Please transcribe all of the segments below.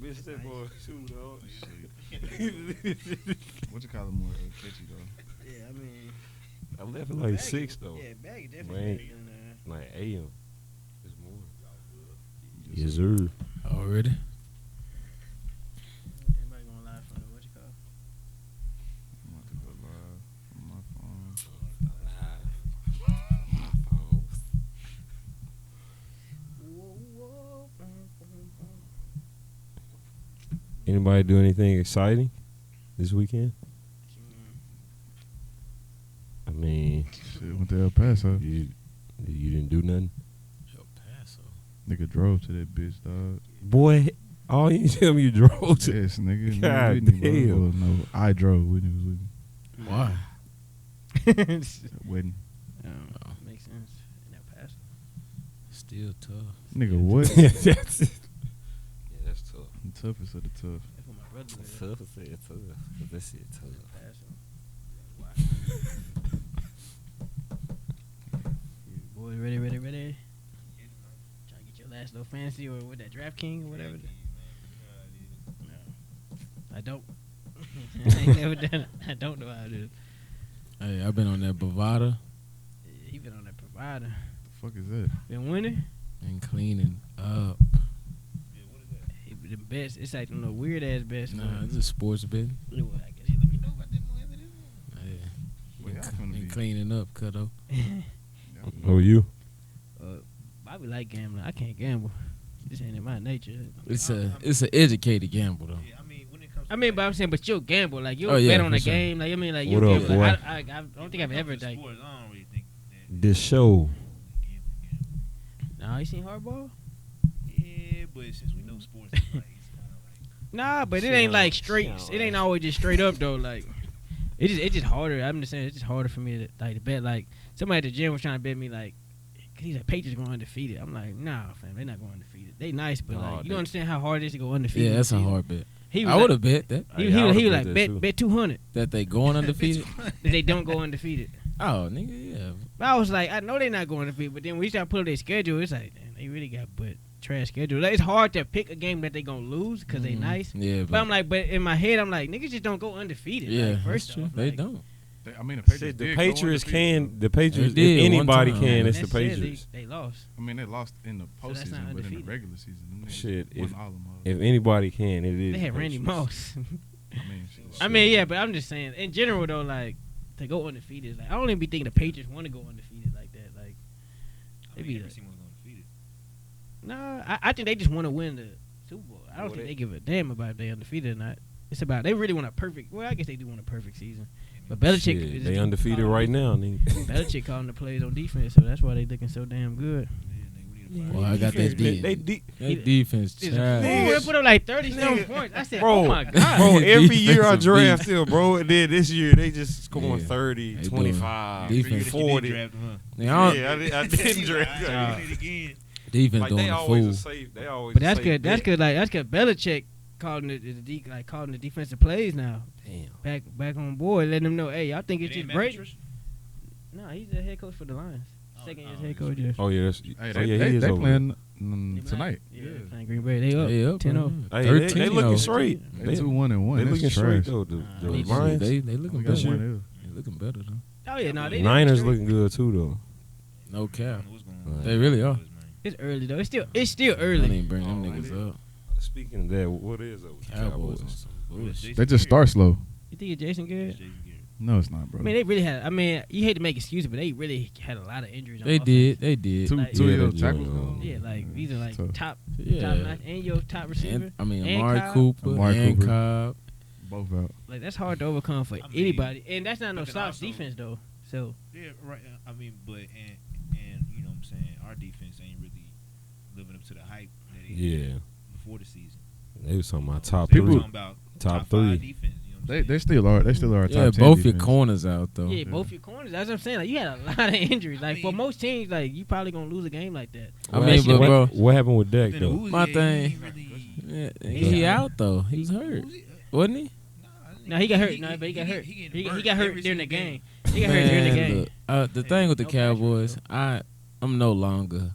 Bitch, that boy too, dog. What you call it more catchy though? Yeah, I mean, I left at like 6 though. yeah, Baggy Man. definitely better than Like AM. This morning. Yes, Yes, sir. Already? Anybody going live from the what you call? I'm about to go live on my phone. Anybody do anything exciting this weekend? I mean, Shit, went to El Paso. you didn't do nothing? El Paso. Nigga drove to that bitch, dog. Boy, all you tell me you drove to. Yes, nigga. God Whitney, bro. damn. Well, no, I drove. Whitney was with me. Why? Wedding. Makes sense. In El Paso. Still tough. Nigga, what? That's it. Yeah, that's tough. The toughest of the tough. That's what my brother lives. Tough to say it's tough. That shit tough. El Paso. Boys, ready? Trying to get your last little fantasy or with that DraftKings or whatever. No, I don't. I ain't never done it. I don't know how to do it. Hey, I've been on that Bovada He been on that provider. The fuck is that? Been winning. and cleaning up. He been the best. It's like no weird ass best. Nah, it's a sports betting. Well, I guess he let me know about them after this. Hey, Well, y'all finna and be- cleaning up, Cutto. Oh, you? Bobby like gambling. I can't gamble. This ain't in my nature. It's an educated gamble though. Yeah, I mean, when it comes I mean, but I'm saying, but you'll gamble. Like you'll Oh, yeah, bet on for the sure. game. Like I mean, like you'll What up, gamble. Like, boy? I don't think I've ever like. sports, I don't really think that. This show. Nah, you seen hardball? Yeah, but since we know sports, is like, it's kind of like Nah, but it Shit, ain't like shit, straight. right. It ain't always just straight up though. Like it's just harder. I'm just saying it's just harder for me to bet. Like somebody at the gym was trying to bet me like, cause he's like Patriots going undefeated. I'm like, nah, fam, they not going undefeated. They nice, but Nah, like you they- understand how hard it is to go undefeated. Yeah, that's a in the hard bet. season? He was I like- would have bet that He, Yeah, he, I was- he would've was like bet that too. bet 200 that they going undefeated. that they don't go undefeated. Oh, nigga, yeah. But I was like, I know they not going undefeated, but then when we start put up their schedule, it's like, damn, they really got but trash schedule. Like, it's hard to pick a game that they gonna lose because they nice. Yeah, But I'm like, but in my head, I'm like, niggas just don't go undefeated. yeah, like, that's first true. off, They like, don't. I mean, the Patriots, Shit, the did go Patriots undefeated, can. The Patriots, They did if one anybody time. can, it's the necessarily, Patriots. They lost. though. I mean, they lost in the So that's not postseason, but in the undefeated. regular season, them niggas Shit, won all them. If anybody can, it is. They had the Randy Patriots. Moss. I mean, shit. I mean, yeah, but I'm just saying, in general though, like to go undefeated, like I don't even be thinking the Patriots want to go undefeated like that. Like, I They mean, be every like- team was going undefeated. nah, I think they just want to win the Super Bowl. I don't Well, think they- they give a damn about if they undefeated or not. It's about they really want a perfect. Well, I guess they do want a perfect season. But Belichick, Shit, is they undefeated right now. Nigga. Belichick calling the plays on defense, so that's why they looking so damn good. Yeah, nigga, we need to Well, I got that They That defense Ooh, trash. they put up like 37 points. I said, Bro, oh my god. Bro, every year I Defensive draft beast. them, bro. And then this year they just scoring Yeah. 30, They 25, doing defense. 40. Draft him, huh? Yeah, I didn't draft I them. did it again. defense Like doing they a always fool. a safe. They always. But a that's safe good. That's bet. good. Like that's good. Belichick calling calling the defensive plays now. Damn. Back on board, letting them know, hey, y'all think it's It ain't just Brady? Patriots? No, he's the head coach for the Lions. Second year oh, head coach. Yeah. Oh yeah, that's, Hey, oh, they, yeah, they, he is they over. playing They tonight. Yeah, playing Green Bay. They up. They up 10-0. Hey, 13 they looking though. straight. They 2-1-1. They That's looking trash. straight though. The Nah, they- Lions, They We looking got better. one L. They looking better though. Oh yeah, no, they Niners straight. looking good too though. No I cap. don't know what's going on. They really are. It's early though. It's still I early. didn't bring them Oh, niggas up. Speaking of that, what is up with the Cowboys Cowboys? on some bullshit. They just start slow. You think it's Jason Garrett? Jason Garrett. No, it's not, bro. I mean, they really had. I mean, you hate to make excuses, but they really had a lot of injuries. On They offense. did. They did. two like- two Yeah, of your they tackles. doing, gone. Yeah, like these are like Tough. top Yeah. notch, and your top receiver. And, I mean, And Amari Cobb. Cooper Amari and Cooper. Cobb. Both out. Like that's hard to overcome for I mean, anybody, and that's not no but then slouch also- defense though. So Yeah, right. I mean, but and you know what I'm saying, our defense ain't really living up to the hype that it Yeah, had before the season. they was talking about top They were three. talking about Top five three. defense. You know what I'm They saying? they still are. They still are. A Yeah, top 10 both your defense. corners out though. yeah, both your corners. That's what I'm saying. Like you had a lot of injuries. Like for most teams, like you probably gonna lose a game like that. I What mean, happened- but bro, what happened with Dak Then though? Uzi, my he thing- ain't really- yeah, he out though. He was hurt, Uzi, wasn't he? No, he got hurt. No, but he got hurt. getting He burnt got hurt every during the single game. He got hurt during the Man, game. look, the thing with the no pressure, Cowboys, I'm no longer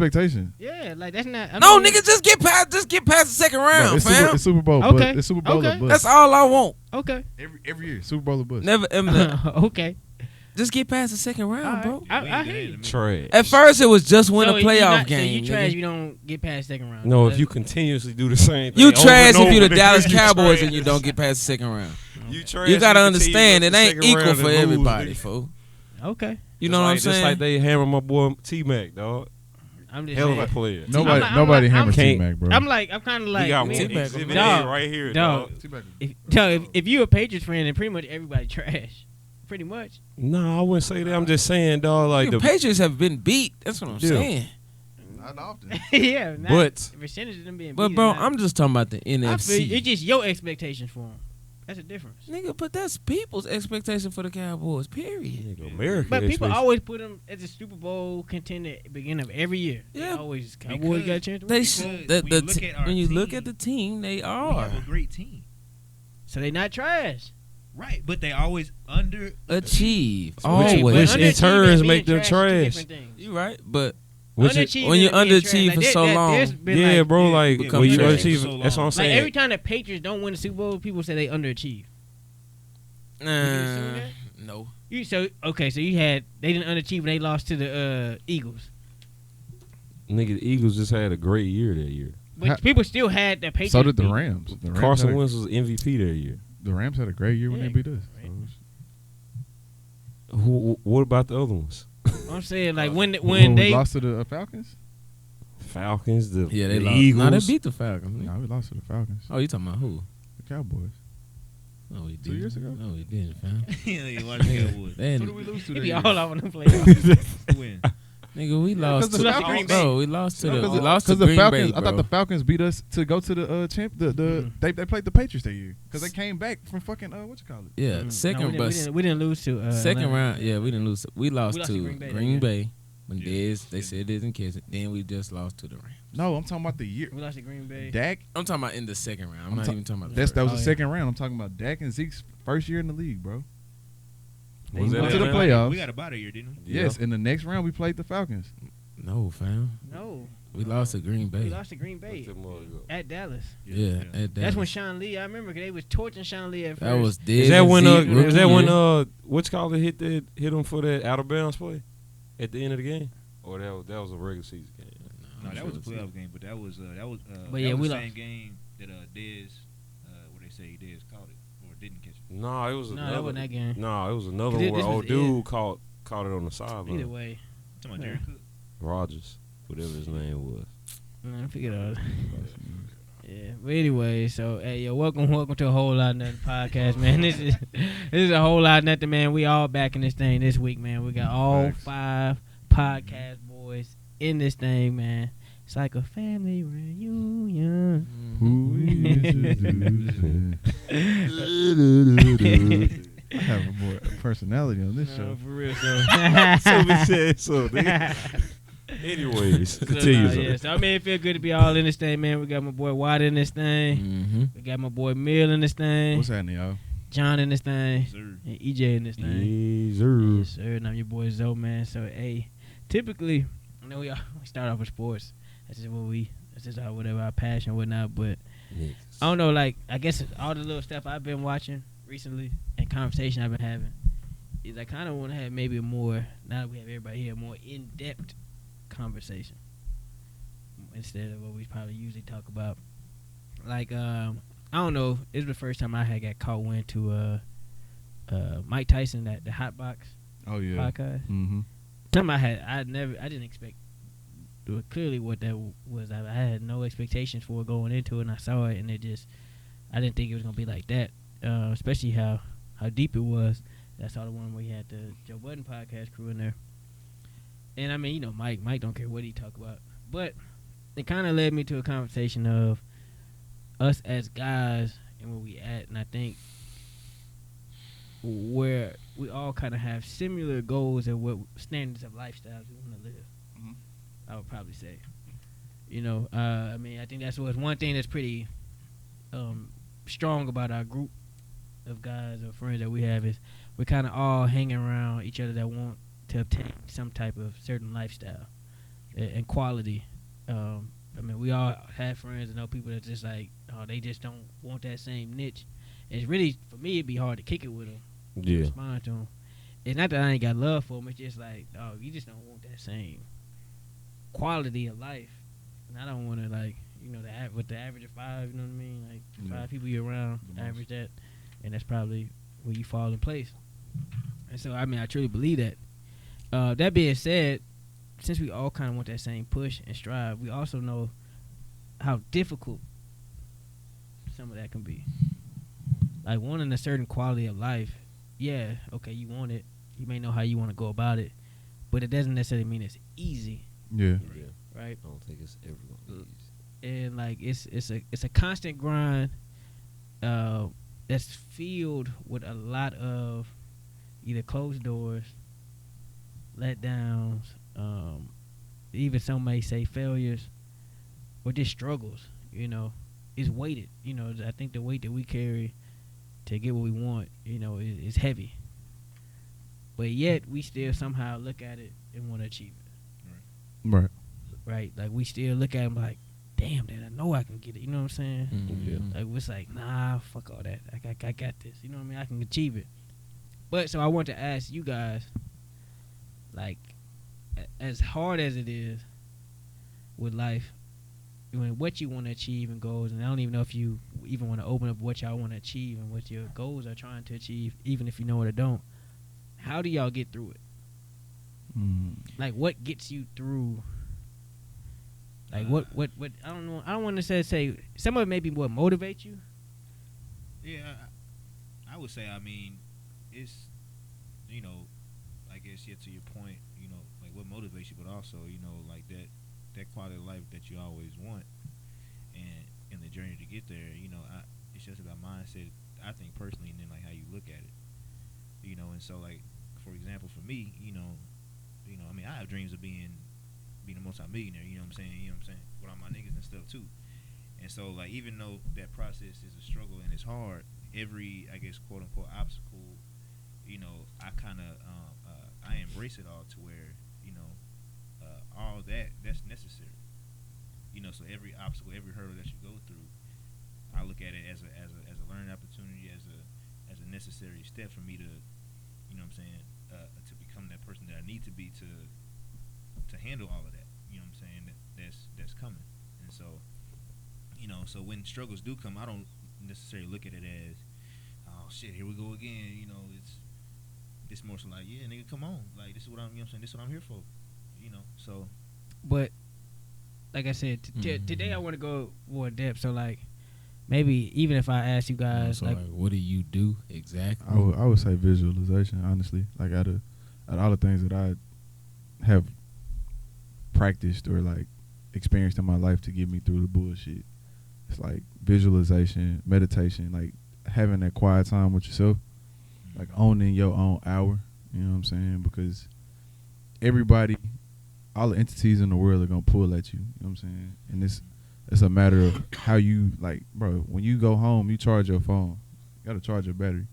expectation. Yeah, like that's not. I No, mean, nigga, just get past the second round, No, it's, fam. it's Super Bowl. Okay. It's Super Bowl Okay. or bust. That's all I want. Okay. Every year, Super Bowl or bust. Never. Okay. Just get past the second round, All bro. right. I hear you. Trash. At first, it was just win So a if you playoff not- game. So you trash, nigga. you don't get past second round. No, if That's- you continuously do the same thing. You over trash and if you over, the then Dallas you Cowboys trash. and you don't get past the second round. You trash. You gotta continue understand to it the ain't second equal round for and lose, everybody, nigga. fool. Okay. You know what I'm Just like saying? they hammer my boy T-Mac, dog. I'm just Hell of a saying. player. Nobody I'm like- hammers Can't- T-Mac, bro. I'm kind of like, He got one man, T-Mac, exhibit dog, A right here, dog. dog. if you a Patriots fan, then pretty much everybody trash. Pretty much. No, I wouldn't say that. I'm just saying, dog. Like The the Patriots have been beat. That's what I'm Yeah. saying. Not often. Yeah. Not, But- the percentage of them being But beat bro, is not- I'm just talking about the I feel you. NFC. It's just your expectations for them. That's the difference. Nigga, but that's people's expectation for the Cowboys. Period. nigga, American. But people expectation. always put them as a Super Bowl contender at the beginning of every year. Yeah. They always Cowboys Because got a chance to They win. sh- Because the, when the you look t- at our when you look team, at the team, they We are have a great team. So they not trash. Right, but they always under. achieve Which always. which in underachieving turns and being make them two trash. different things. You right, but Which is- Underachieving when you and being underachieve trash, for like, so long, there's been Yeah, like, bro. yeah, Like become when you trash underachieve, for so that's what I'm long. like saying. every time the Patriots don't win the Super Bowl, people say they underachieve. nah, no. So you had they didn't underachieve when they lost to the Eagles, Nigga, the Eagles just had a great year that year. but Ha- people still had the Patriots. So did the beat. Rams. The Rams Carson had a- Wentz was MVP that year. The Rams had a great year when Yeah. they beat us. What about the other ones? I'm saying like when When they we lost to the Falcons? Falcons, the Yeah, they the lost. Eagles. Nah, they beat the Falcons. No, we lost to the Falcons. Oh, you talking about who? The Cowboys. No, we didn't. 2 years ago? No, we didn't, fam. Yeah, watch the Cowboys. They Who didn't- did we lose to? they that be year? all over them playoffs. Who win? Nigga, we lost 'cause to the Falcons- Falcons- bro. We lost to No, we lost to the Green Falcons. Bay, I thought bro. the Falcons beat us to go to the champ. They played the Patriots that year because they came back from fucking what you call it? Yeah, No, second, we but didn't, we didn't lose to second Atlanta. round. Yeah, we didn't lose. We lost to Green Bay that Green year. Bay when Yeah. Dez they said they didn't catch it. Then we just lost to the Rams. No, I'm talking about the year. We lost to Green Bay. Dak. I'm talking about in the second round. I'm I'm not ta- even talking about the That first. was Oh, the yeah. second round. I'm talking about Dak and Zeke's first year in the league, bro. Was They that went to the Atlanta? playoffs. We got about a year, didn't we? Yeah. Yes, in the next round we played the Falcons. No, fam. No, We lost to Green Bay. we lost to Green Bay What's that more ago? at Dallas. Yeah, at That's when Dallas. Sean Lee. I remember 'cause they was torching Sean Lee at first. That was Dez. Is that and when Zeke rookie is that when year. what's called it hit him for that out of bounds play at the end of the game? Or that was a regular season game? No, that was a playoff game, but that was But yeah, that was we the lost. same game that Dez, what they say Dez caught it or didn't catch it. No, it was No, another. that wasn't that game. No, it was another 'Cause one where this old was dude caught it on the Either sideline. way, Talking about Yeah. Jared Cook. Rogers, whatever his name was. I figured out. Yeah, but anyway, so hey, yo, welcome to a whole lot of nothing podcast, man. This is a whole lot of nothing, man. We all back in this thing this week, man. We got all Thanks. 5 podcast boys in this thing, man. It's like a family reunion. Who is I have more personality on this No, show. for real, so. So we said so. nigga. Anyways, continue. So, yeah, so I mean, it feel good to be all in this thing, man. We got my boy Watt in this thing. Mm-hmm. We got my boy Mill in this thing. What's happening, y'all? John in this thing. Sir. And EJ in this thing. Yes, sir. Yes, sir. And I'm your boy Zoe, man. So, hey, typically, I know we start off with sports. That's just our whatever our passion and whatnot. But I don't know, like, I guess all the little stuff I've been watching recently and conversation I've been having is I kind of want to have maybe a more, now that we have everybody here, more in-depth conversation instead of what we probably usually talk about. Like, I don't know, this was the first time I had got caught wind to Mike Tyson, the Hot Box Oh yeah. podcast. Mm-hmm. Something I didn't expect clearly what that was. I had no expectations for it going into it, and I saw it, and I didn't think it was gonna be like that. Especially how deep it was. I saw the one where he had the Joe Budden podcast crew in there, and I mean, you know, Mike don't care what he talk about, but it kind of led me to a conversation of us as guys and where we at, and I think where we all kind of have similar goals and what standards of lifestyles we want to live. Mhm. I would probably say, you know, I mean, I think that's what's one thing that's pretty strong about our group of guys or friends that we have is we're kind of all hanging around each other that want to obtain some type of certain lifestyle and quality. I mean, we all have friends and know people that just like, they just don't want that same niche. And it's really, for me, it'd be hard to kick it with them, Yeah. respond to them. it's not that I ain't got love for them. It's just like, oh, you just don't want that same quality of life. And I don't want to like, you know, with the average of 5, you know what I mean? Like Yeah. 5 people you're around, average that, and that's probably where you fall in place. And so, I mean, I truly believe that. That being said, since we all kind of want that same push and strive, we also know how difficult some of that can be. Like wanting a certain quality of life, yeah, okay, you want it. You may know how you want to go about it, but it doesn't necessarily mean it's easy, Yeah. right? I don't think it's everyone. And like it's a constant grind that's filled with a lot of either closed doors, letdowns, even some may say failures, or just struggles. You know, it's weighted. You know, I think the weight that we carry to get what we want, you know, is heavy. But yet we still somehow look at it and want to achieve it. Right. Right? Like we still look at them like, damn, man, I know I can get it. You know what I'm saying? Mm-hmm. Like it's like, nah, fuck all that. I got this. You know what I mean? I can achieve it. But so I want to ask you guys, like, as hard as it is with life, what you want to achieve and goals, and I don't even know if you even want to open up what y'all want to achieve and what your goals are trying to achieve, even if you know it or don't. How do y'all get through it? Like, what gets you through? Like, what I don't know. I don't want to say some of it maybe what motivates you. Yeah, I would say, I mean, it's, you know, I guess, yeah, to your point, you know, like what motivates you, but also, you know, like that quality of life that you always want, and in the journey to get there, you know, it's just about mindset, I think, personally, and then like how you look at it, you know. And so, like, for example, for me, you know, I mean, I have dreams of being a multi-millionaire, you know what I'm saying, with all my niggas and stuff too. And so, like, even though that process is a struggle and it's hard, every, I guess, quote unquote obstacle, you know, I kind of I embrace it all to where, you know, all that's necessary. You know, so every obstacle, every hurdle that you go through, I look at it as a learning opportunity, as a necessary step for me to, you know what I'm saying, to become that person that I need to be to handle all of that. You know what I'm saying, that's coming. And so, you know, so when struggles do come, I don't necessarily look at it as, oh shit, here we go again. You know, it's more so like, yeah, nigga, come on, like, this is what I'm, you know what I'm saying, this is what I'm here for. You know, so. But like I said, today I want to go more in depth. So like, maybe even if I ask you guys, So like, what do you do exactly? I would say visualization, honestly. Like out of all the things that I have practiced or like experienced in my life to get me through the bullshit, it's like visualization, meditation, like having that quiet time with yourself, like owning your own hour. You know what I'm saying? Because everybody, all the entities in the world are gonna pull at you. You know what I'm saying? And it's a matter of how you, like, bro, when you go home, you charge your phone. You gotta charge your battery.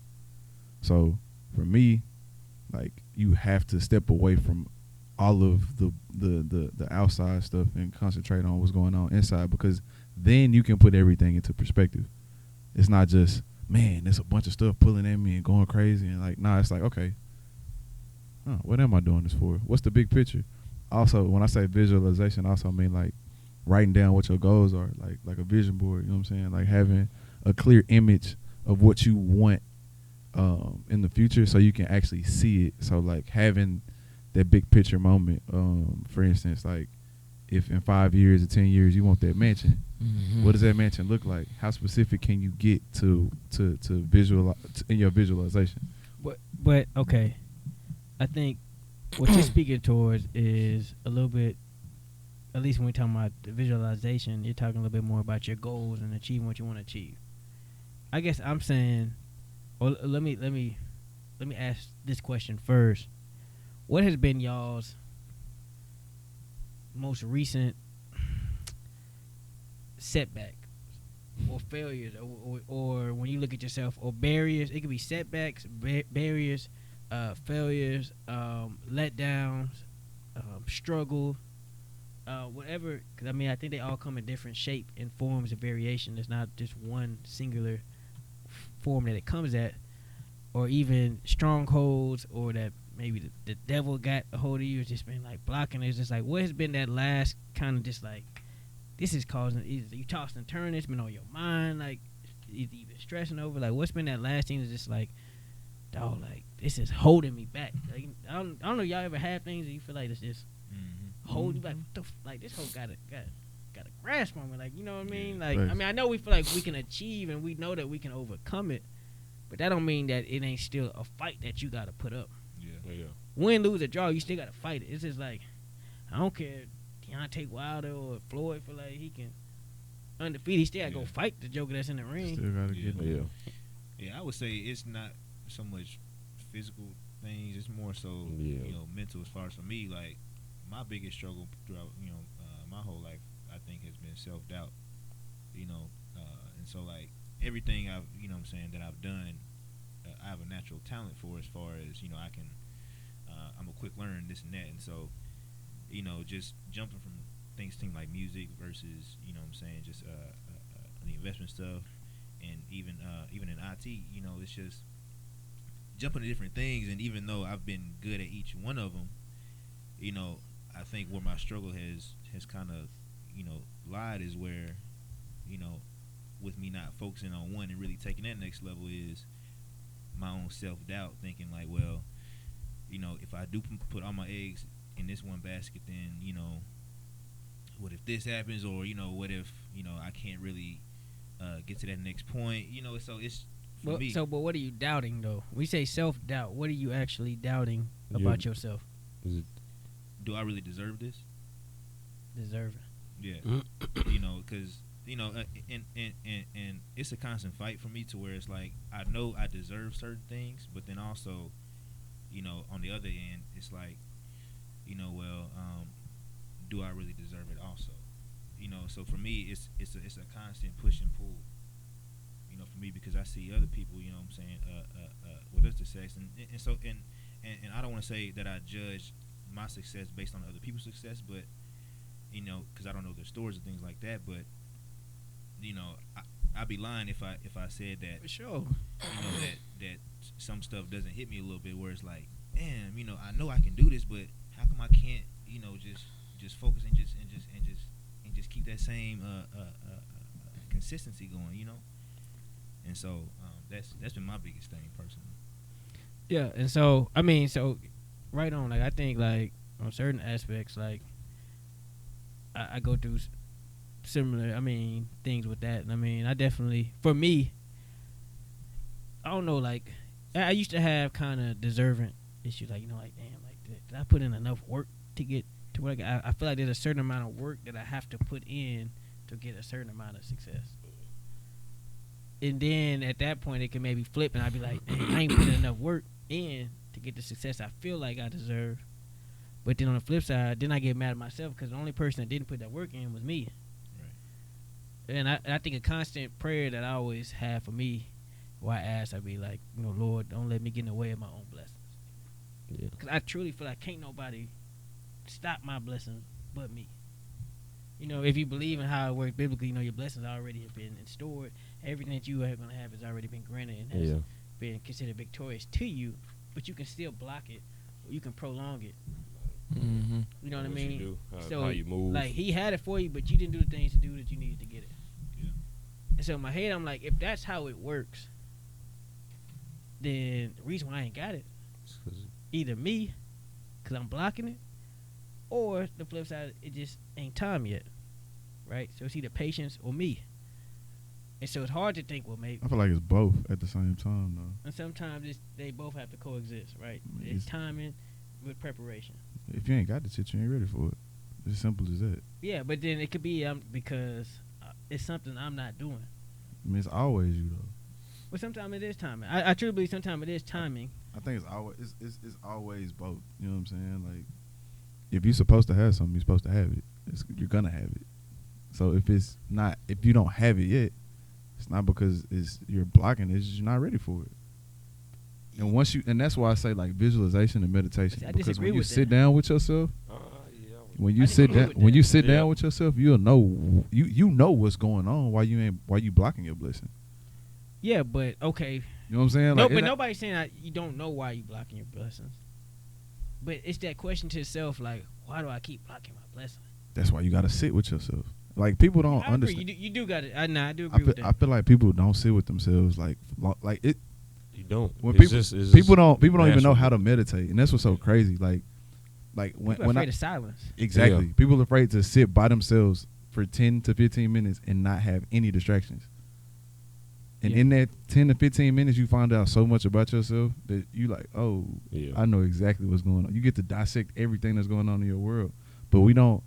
So for me, like, you have to step away from all of the outside stuff and concentrate on what's going on inside, because then you can put everything into perspective. It's not just, man, there's a bunch of stuff pulling at me and going crazy, and like, nah, it's like, okay, what am I doing this for? What's the big picture? Also, when I say visualization, I also mean like writing down what your goals are, like a vision board. You know what I'm saying? Like having a clear image of what you want in the future, so you can actually see it. So like having that big picture moment. For instance, like if in 5 years or 10 years you want that mansion, what does that mansion look like? How specific can you get to visualize in your visualization? But okay, I think what you're speaking towards is a little bit, at least when we're talking about the visualization, you're talking a little bit more about your goals and achieving what you want to achieve. I guess I'm saying, or let me ask this question first. What has been y'all's most recent setback or failures, or when you look at yourself, or barriers? It could be setbacks, barriers, failures, letdowns, struggle, whatever. Because I mean, I think they all come in different shape and forms and variation. There's not just one singular form that it comes at, or even strongholds, or that maybe the devil got a hold of you. It's just been like blocking. It's just like, what has been that last kind of just like, this is causing, either you toss and turn, it's been on your mind, like either you've been stressing over, like what's been that last thing that's just like, dog, like this is holding me back. Like I don't know, y'all ever have things that you feel like it's just holding you back? What the like this whole got a grasp on me, like, you know what I mean? Like Right. I mean, I know we feel like we can achieve and we know that we can overcome it, but that don't mean that it ain't still a fight that you gotta put up. Yeah. Win, lose, or draw, you still gotta fight it. It's just like, I don't care if Deontay Wilder or Floyd feel like he can undefeated, he still gotta go fight the joker that's in the ring. Still gotta Yeah. get Yeah, I would say it's not so much physical things. It's more so, Yeah. you know, mental. As far as for me, like my biggest struggle throughout, you know, my whole life, I think, has been self-doubt. You know, and so like everything I've, you know, what I'm saying, that I've done, I have a natural talent for. As far as, you know, I can, I'm a quick learner, this and that, and so, you know, just jumping from things like music versus, you know, what I'm saying, just the investment stuff, and even in IT, you know, it's just jumping to different things. And even though I've been good at each one of them, you know, I think where my struggle has kind of, you know, lied is where, you know, with me not focusing on one and really taking that next level is my own self-doubt, thinking like, well, you know, if I do put all my eggs in this one basket, then, you know, what if this happens, or, you know, what if, you know, I can't really get to that next point, you know? So it's for me. So, but what are you doubting though? We say self-doubt. What are you actually doubting about yourself? Do I really deserve this? Deserving. Yeah. You know, because, you know, and it's a constant fight for me, to where it's like, I know I deserve certain things, but then also, you know, on the other end, it's like, you know, well, do I really deserve it also? You know, so for me, it's a constant push and pull, you know, for me, because I see other people, you know what I'm saying, with their success, and so I don't want to say that I judge my success based on other people's success, but, you know, because I don't know their stories and things like that, but, you know, I'd be lying if I said that, For sure. you know, that some stuff doesn't hit me a little bit, where it's like, damn, you know, I know I can do this, but how come I can't, you know, just focus and just keep that same consistency going, you know? And so that's been my biggest thing personally. Yeah, and so I mean, so right on. Like I think, like on certain aspects, like I go through similar, I mean, things with that. And I mean, I definitely, for me, I don't know, like I used to have kind of deserving issues, like, you know, like, damn, like did I put in enough work to get to where I feel like there's a certain amount of work that I have to put in to get a certain amount of success. And then at that point, it can maybe flip, and I'd be like, dang, I ain't putting enough work in to get the success I feel like I deserve. But then on the flip side, then I get mad at myself, because the only person that didn't put that work in was me. Right. And I think a constant prayer that I always have for me, where I ask, I'd be like, you know, Lord, don't let me get in the way of my own blessings. Yeah. Because I truly feel like can't nobody stop my blessings but me. You know, if you believe in how it works biblically, you know, your blessings already have been stored. Everything that you are going to have has already been granted and has been considered victorious to you, but you can still block it, or you can prolong it. Mm-hmm. You know what I What mean? you do, So, how you move. like, he had it for you, but you didn't do the things to do that you needed to get it. Yeah. And so in my head, I'm like, if that's how it works, then the reason why I ain't got it, either me, because I'm blocking it, or the flip side, it just ain't time yet, right? So it's either patience or me. And so it's hard to think, well, maybe. I feel like it's both at the same time, though. And sometimes they both have to coexist, right? It's- It's timing with preparation. If you ain't got the shit, you ain't ready for it. It's as simple as that. Yeah, but then it could be because it's something I'm not doing. I mean, it's always you, though. But sometimes it is timing. I truly believe sometimes it is timing. I think it's always both. You know what I'm saying? Like, if you're supposed to have something, you're supposed to have it. You're gonna have it. So if you don't have it yet, it's not because you're blocking it. It's just you're not ready for it. And that's why I say, like, visualization and meditation. See, I because disagree when you with sit that. down with yourself, when you I sit disagree down with when that. you sit Yeah. down with yourself, you'll know you know what's going on. Why you blocking your blessing? Yeah, but okay. You know what I'm saying? No, Like, but nobody's saying that you don't know why you blocking your blessings. But it's that question to itself, like, why do I keep blocking my blessing? That's why you gotta sit with yourself. Like people don't I agree. understand. You do got it. I do agree with that. I feel like people don't sit with themselves. Like it. You don't. When It's people don't even know natural. how to meditate, and that's what's so crazy. Like when People are when afraid of silence. exactly Yeah. people are afraid to sit by themselves for 10 to 15 minutes and not have any distractions. And Yeah. in that 10 to 15 minutes, you find out so much about yourself that you like, oh, Yeah. I know exactly what's going on. You get to dissect everything that's going on in your world, but we don't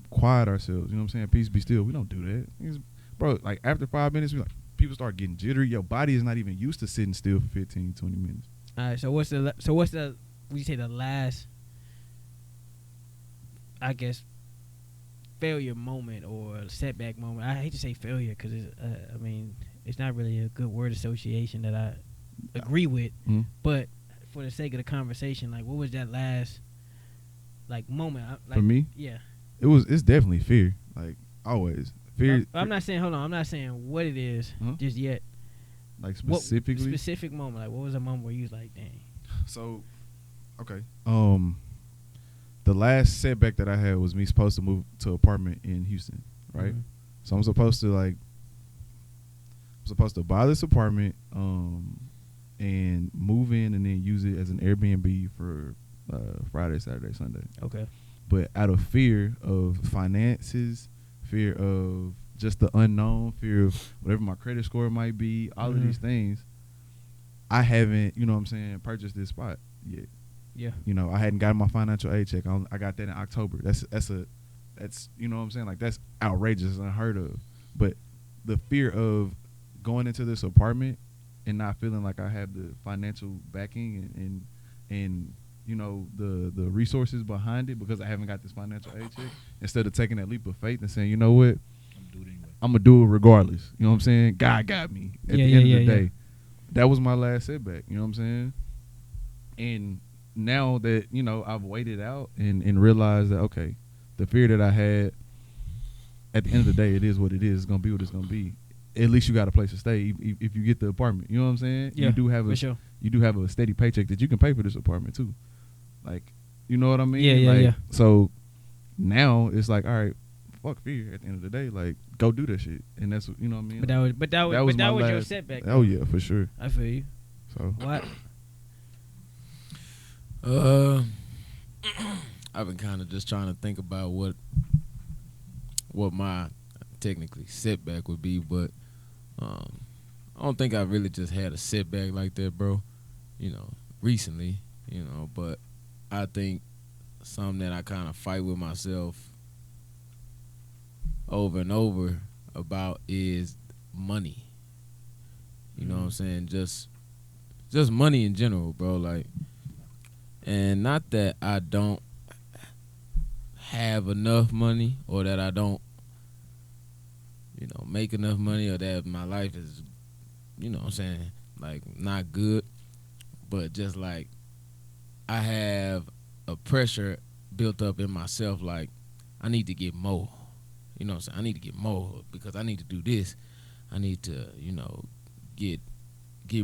quiet ourselves. You know what I'm saying? Peace be still. We don't do that, bro. Like after 5 minutes, people start getting jittery. Your body is not even used to sitting still for 15, 20 minutes. All right. So what's the would you say the last, I guess, failure moment or setback moment? I hate to say failure because I mean it's not really a good word association that I agree with. Mhm. But for the sake of the conversation, like what was that last like moment? Like, For me, yeah. it's definitely fear. Like always, fear. I'm not saying. Hold on. I'm not saying what it is Huh? just yet. Like What specifically. specific moment? Like what was a moment where you was like, dang. So, okay. The last setback that I had was me supposed to move to an apartment in Houston, right? Mhm. So I'm supposed to buy this apartment, and move in and then use it as an Airbnb for Friday, Saturday, Sunday. Okay. But out of fear of finances, fear of just the unknown, fear of whatever my credit score might be, all of Mhm. these things, I haven't, you know what I'm saying, purchased this spot yet. Yeah. You know, I hadn't gotten my financial aid check. I got that in October. That's you know what I'm saying, like that's outrageous and unheard of. But the fear of going into this apartment and not feeling like I have the financial backing and you know the resources behind it because I haven't got this financial aid check, instead of taking that leap of faith and saying, you know what, I'm gonna do it anyway. I'm gonna do it regardless. You know what I'm saying? God got me at Yeah, the yeah, end yeah, of the yeah. day. That was my last setback. You know what I'm saying? And now that, you know, I've waited out and realized that, okay, the fear that I had, at the end of the day, it is what it is. It's going to be what it's going to be. At least you got a place to stay if you get the apartment. You know what I'm saying? Yeah. You do have For sure. you do have a steady paycheck that you can pay for this apartment too. Like, you know what I mean? Yeah, yeah, like, yeah. So now it's like, all right, fuck fear at the end of the day. Like, go do that shit. And that's, you know what I mean? But that was my your last- setback. Oh, yeah, for sure. I feel you. So, What? I've been kind of just trying to think about what my technically setback would be, but I don't think I really just had a setback like that, bro. You know, recently, you know, but I think something that I kind of fight with myself over and over about is money. You know what I'm saying? Just money in general, bro. Like, and not that I don't have enough money or that I don't, you know, make enough money or that my life is, you know what I'm saying, like not good, but just like I have a pressure built up in myself, like I need to get more. You know what I'm saying? I need to get more because I need to do this. I need to, you know, get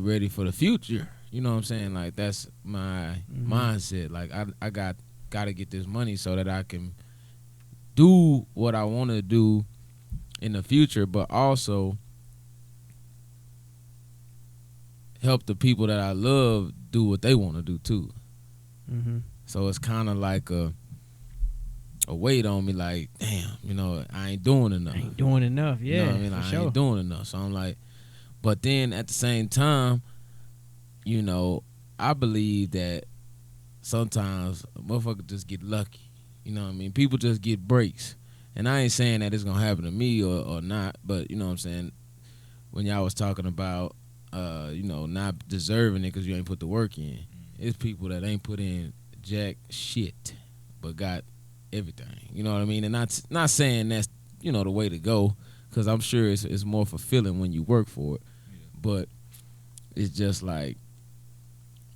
ready for the future. You know what I'm saying? Like that's my mindset. Like I got to get this money so that I can do what I want to do in the future, but also help the people that I love do what they want to do too. Mm-hmm. So it's kind of like a weight on me, like, damn, you know, I ain't doing enough. Ain't doing enough. Yeah, You know what I mean? for Like, I sure. ain't doing enough. So I'm like, but then at the same time, you know, I believe that sometimes a motherfucker just get lucky. You know what I mean? People just get breaks. And I ain't saying that it's going to happen to me or not, but you know what I'm saying? When y'all was talking about, you know, not deserving it because you ain't put the work in, it's people that ain't put in jack shit but got everything. You know what I mean? And not saying that's, you know, the way to go, because I'm sure it's more fulfilling when you work for it. Yeah. But it's just like,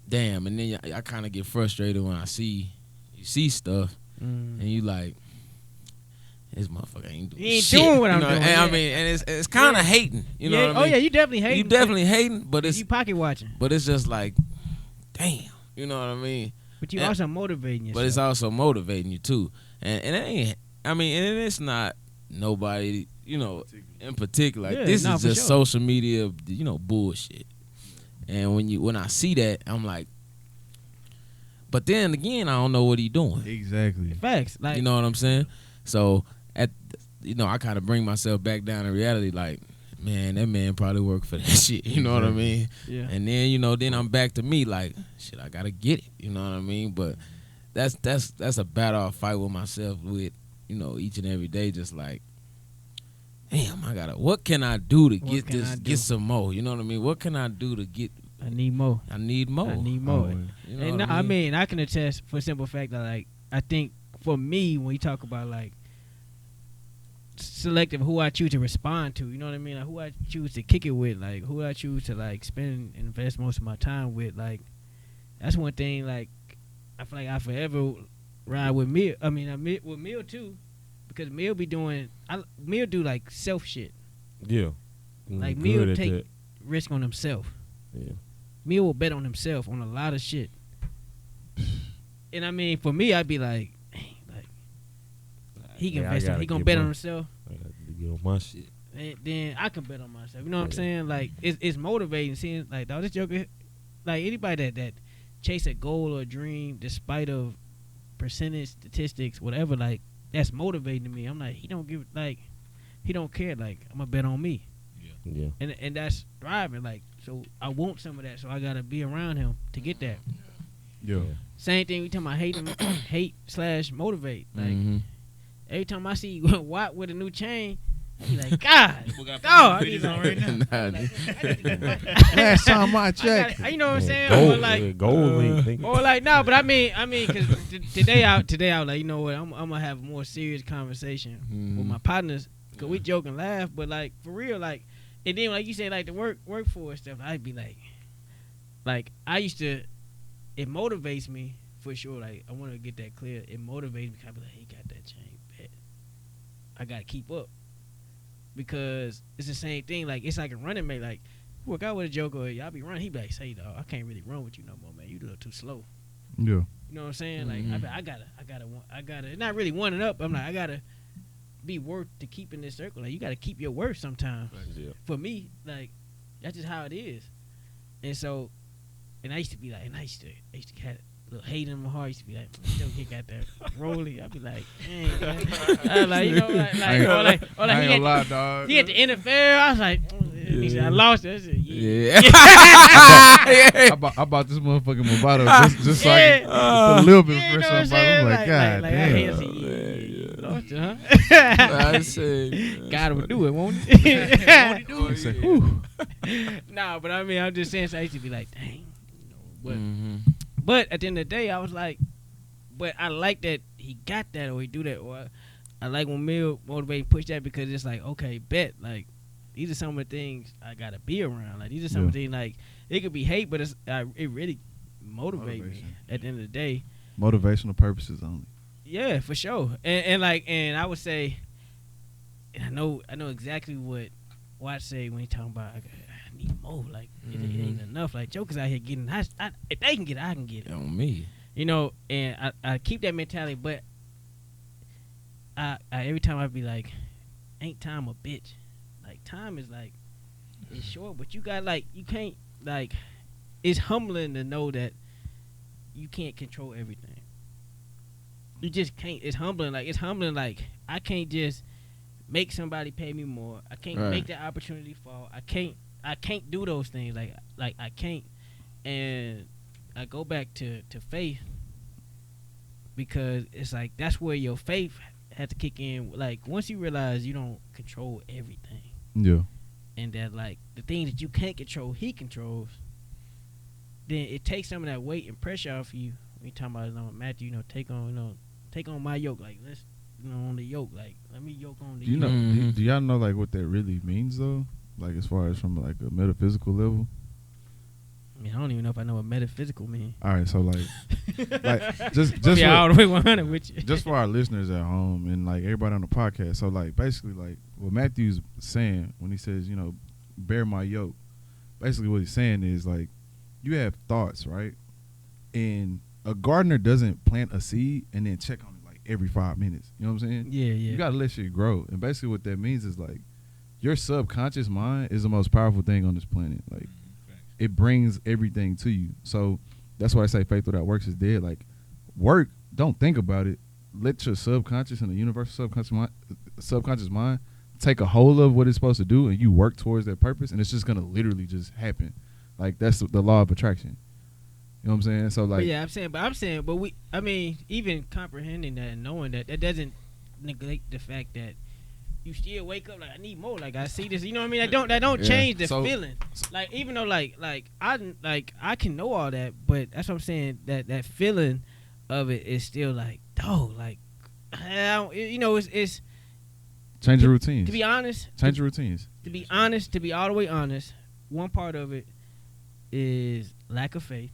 damn. And then I kind of get frustrated when you see stuff and you like, this motherfucker ain't doing He ain't shit. doing what I'm You know? doing, And I yeah. mean, and it's kind of hating. You know what I mean? Oh yeah, you definitely hate. You definitely hating, but it's you pocket watching. just like, damn. You know what I mean? But you And- also motivating yourself. but it's also motivating you too. And it ain't. I mean, and it's not nobody. In particular. Like, Yeah, this nah, is for just sure. social media. Bullshit. And when I see that, I'm like. But then again, I don't know what he doing. Exactly. Facts. Like, You know what I'm saying? So I kind of bring myself back down to reality. Like, man, that man probably worked for that shit. You know what I mean? yeah. And then then I'm back to me. Like, shit, I gotta get it. You know what I mean? But that's a battle I fight with myself with. Each and every day. Just like, damn, what can I do to What can I do? get some more? You know what I mean? What can I do to get? I need more. I need more. I need more. Always. You know And what I mean, I can attest for the simple fact that, like, I think for me, when you talk about, like, selective who I choose to respond to, you know what I mean? Like, who I choose to kick it with, like, who I choose to, like, spend and invest most of my time with, like, that's one thing, like, I feel like I forever ride with Mill. I mean, with Mill, too, because Mill Mill do, like, self shit. Yeah. Like, Good Mill at take that. risk on himself. Yeah. Mill will bet on himself on a lot of shit. And I mean, for me, I'd be like, dang, like he can Yeah, I invest. gotta He gonna get bet on my- himself. I got to get on my shit. And then I can bet on myself. You know what I'm Yeah. saying? Like it's motivating seeing like, dog, this joker, like anybody that chase a goal or a dream despite of percentage, statistics, whatever. Like that's motivating to me. I'm like, he don't care. Like I'm gonna bet on me. Yeah. And that's driving. Like, so I want some of that. So I gotta be around him to get that. Yeah. Same thing. We talking about hate/motivate. Like Mhm. every time I see you Watt with a new chain, I be like, God, People got dog. I be videos on right now. Nah, Last time I I checked. gotta, you know what I'm saying? Gold, Or like, gold link. Think- or like, no, but I mean, because today I was like, you know what? I'm gonna have a more serious conversation with my partners, cause we joke and laugh, but like for real, like, and then like you say, like the workforce stuff, I'd be like I used to. It motivates me for sure. Like I want to get that clear. It motivates me. I be like, he got that chain, bet. I gotta keep up because it's the same thing. Like it's like a running mate. Like work out with a joker, y'all be running. He be like, say, dog, I can't really run with you no more, man. You do it too slow. Yeah. You know what I'm saying? Like I gotta. Not really wanting up. I'm like, I gotta be worth to keep in this circle. Like you gotta keep your word sometimes. Yeah. For me, like that's just how it is. And so, and I used to be like, I used to have a little hate in my heart. I used to be like, still kick out that rolly. I'd be like, dang, man. I like, you know, or like I he ain't had, gonna lie, dog. he had the NFL. I was like, he said, I lost it. I said, yeah. I bought this motherfucking Movado just so Yeah. I can put a little bit Yeah, of you know pressure what on I'm my. I'm saying? like, God I hate to damn. see you. Lost it, huh? I say, God will do it, won't he? I said, whew. Nah, but I mean, I'm just saying, so I used to be like, dang. You know, but, Mhm. but at the end of the day, I was like, but I like that he got that or he do that. Or I like when Mill motivate and push that because it's like, okay, bet. Like, these are some of the things I got to be around. Like, these are some of the things, like, it could be hate, but it really motivate me Motivation. at the end of the day. Motivational purposes only. Yeah, for sure. And I would say, and I know exactly what Watt say when he talking about I need more. Like it ain't enough. Like jokers out here getting. If they can get it, I can get it. On me. You know, and I keep that mentality, but I every time I be like, ain't time a bitch. Like time is like it's short, but you got like you can't like. It's humbling to know that you can't control everything. You just can't. It's humbling. Like I can't just make somebody pay me more. I can't Right. make that opportunity fall. I can't do those things. Like I can't. And I go back to faith because it's like that's where your faith had to kick in. Like once you realize you don't control everything, Yeah. and that like the things that you can't control, he controls. Then it takes some of that weight and pressure off you. When you talking about Matthew, take on my yoke. Like let's on the yoke. Like let me yoke on the Do you yoke. know? Mhm. Do y'all know like what that really means though? Like as far as from like a metaphysical level. I mean, I don't even know if I know what metaphysical means. All right, so like just Yeah, all for, the way 100 with you. just for our listeners at home and like everybody on the podcast. So like basically like what Matthew's saying when he says bear my yoke. Basically what he's saying is like you have thoughts, right? And a gardener doesn't plant a seed and then check on it like every 5 minutes. You know what I'm saying? Yeah, yeah. You gotta let shit grow. And basically what that means is like your subconscious mind is the most powerful thing on this planet. Like it brings everything to you. So that's why I say faith without works is dead. Like work, don't think about it. Let your subconscious and the universal subconscious mind take a hold of what it's supposed to do, and you work towards that purpose, and it's just gonna literally just happen. Like that's the law of attraction. You know what I'm saying? So like, but yeah, I'm saying, I mean, even comprehending that and knowing that, that doesn't neglect the fact that you still wake up like I need more. Like I see this, you know what I mean? That don't change the feeling. Like even though like I can know all that, but that's what I'm saying. That feeling of it is still like, dog, like it's change your routines. To be honest, change your routines. To be honest, to be all the way honest, one part of it is lack of faith.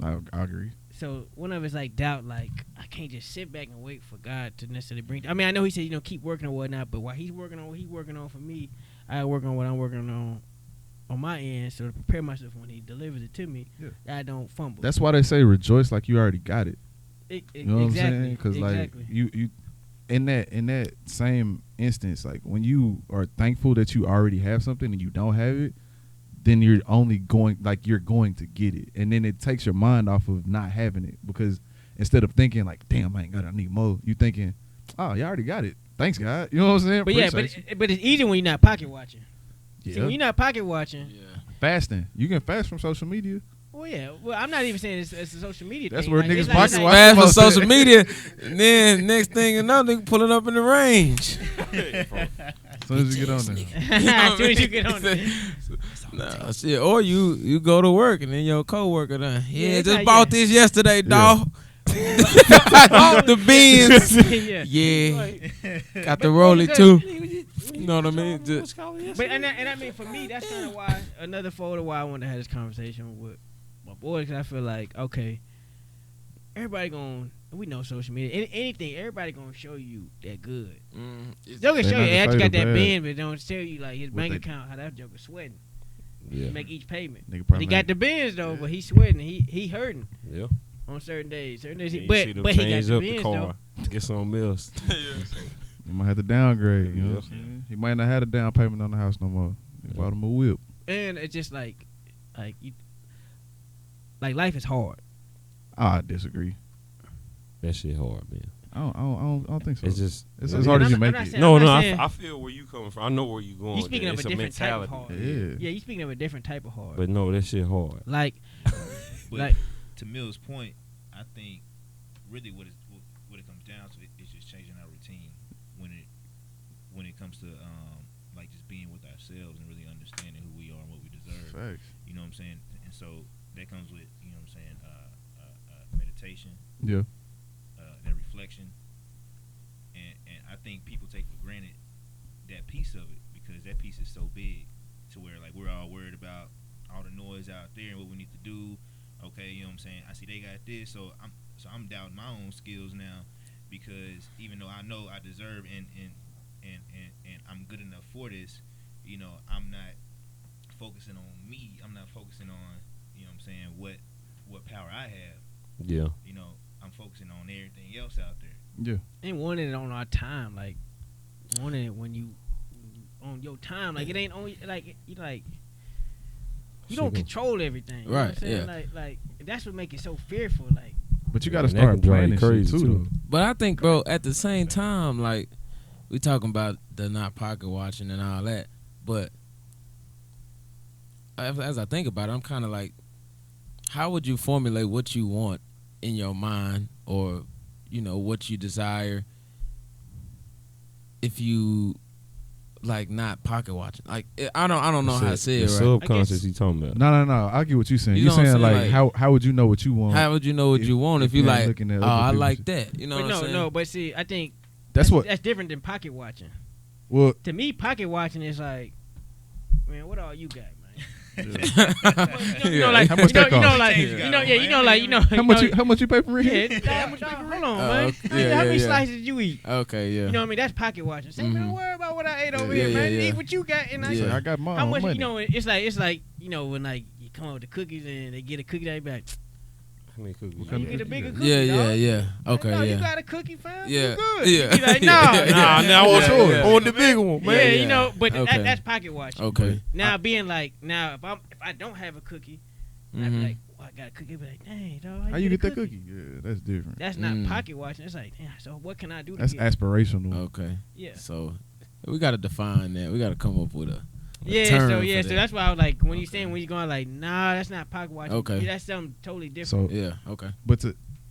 I agree. So one of it's like doubt, like I can't just sit back and wait for God to necessarily bring. I mean, I know he said keep working on whatnot, but while he's working on what he's working on for me, I work on what I'm working on my end, so to prepare myself when he delivers it to me, I don't fumble. That's why they say rejoice like you already got it. You know what I'm saying? Because like you in that same instance, like when you are thankful that you already have something and you don't have it, then you're going to get it, and then it takes your mind off of not having it, because instead of thinking like, damn, I ain't got it, I need more, you thinking, oh, you already got it, thanks God. You know what I'm saying? But but it's easy when you're not pocket watching. Yeah. See, when you're not pocket watching, fasting, you can fast from social media. Well, yeah. Well, I'm not even saying it's a social media That's thing. where like, niggas like, pocket Fast for social media, and then next thing you know, nigga pulling up in the range. As soon as you get on there. As soon as you get on there. Nah, shit. Or you go to work and then your coworker done. Yeah, just like, bought this yesterday, dawg. The beans. Yeah. Got the rolling too. You know what I mean? But and I mean, for me, that's kind of why another photo why I wanted to have this conversation with my boys, because I feel like, okay, everybody we know social media, anything, everybody gonna show you that good. They're gonna show you, hey, I just got that band, but don't tell you like his bank account, how that joker sweating. Yeah. Make each payment. He got the bands though, but he's sweating. He hurting. Yeah. On certain days, but he got the bins car, though. Get some meals. You might have to downgrade. You know what I'm saying? He might not have a down payment on the house no more. He bought him a whip. And it's just like life is hard. I disagree. That shit hard, man. I don't think so. It's just it's as hard as you make it. I feel where you coming from. I know where you going. You speaking of a different type of hard. Yeah, you speaking of a different type of hard. But no, that shit hard. Like to Mill's point, I think really what it comes down to is just changing our routine when it comes to like just being with ourselves and really understanding who we are and what we deserve. Facts. You know what I'm saying? And so that comes with, you know what I'm saying, meditation. Yeah. That reflection. And I think people take for granted that piece of it, because that piece is so big to where like we're all worried about all the noise out there and what we need to do. Okay, you know what I'm saying? I see they got this, so I'm doubting my own skills now, because even though I know I deserve and I'm good enough for this, you know, I'm not focusing on me. I'm not focusing on, you know what I'm saying, what power I have. Yeah. You know, I'm focusing on everything else out there. Yeah. Ain't wanting it on our time, like wanting it when you on your time, like it ain't on like you don't control everything. You know what I'm saying? Like that's what make it so fearful. Like, but you got to start planning crazy shit too. But I think, bro, at the same time, like we talking about the not pocket watching and all that, but as I think about it, I'm kind of like, how would you formulate what you want in your mind, or you know what you desire, if you like not pocket watching? Like I don't know how to say it. Right? Subconscious, you talking about? No. I get what you're saying. You're saying like how would you know what you want? How would you know what you want if you like? Oh, I like that. You know what I'm saying? No. But see, I think that's different than pocket watching. Well, to me, pocket watching is like, man, what all you got, man? You know, like how much that cost? How much you pay for rent? Hold on, man. How many slices you eat? Okay, yeah. You know what I mean? That's pocket watching. Say, man, don't worry about what I ate over here, man. Eat what you got, and I got my how much money. You know? It's like you know when like you come up with the cookies and they get a cookie that back. How many cookies? What You kind of get a cookie bigger you got? cookie. Yeah. dog. Okay, no, yeah. You got a cookie, fam? Yeah. You good. Yeah. You be like, Nah, now I want Yeah, yours. yeah. I want the big one, man. Yeah, Yeah, you know, but okay. that's pocket watching. Okay. Now being like, if I don't have a cookie, I'd be Mhm. like, well, I got a cookie. I'd be like, dang, dog, How you a get that cookie? Yeah, that's different. That's not Mm. pocket watching. It's like, damn. So what can I do to That's get? aspirational. Okay. Yeah. So we got to define that. We got to come up with a Yeah, term so for so that. that's why I was like, when you Okay. saying when you're going like, nah, that's not pocket watching. Okay. Yeah, that's something totally different. So, Yeah. Okay. but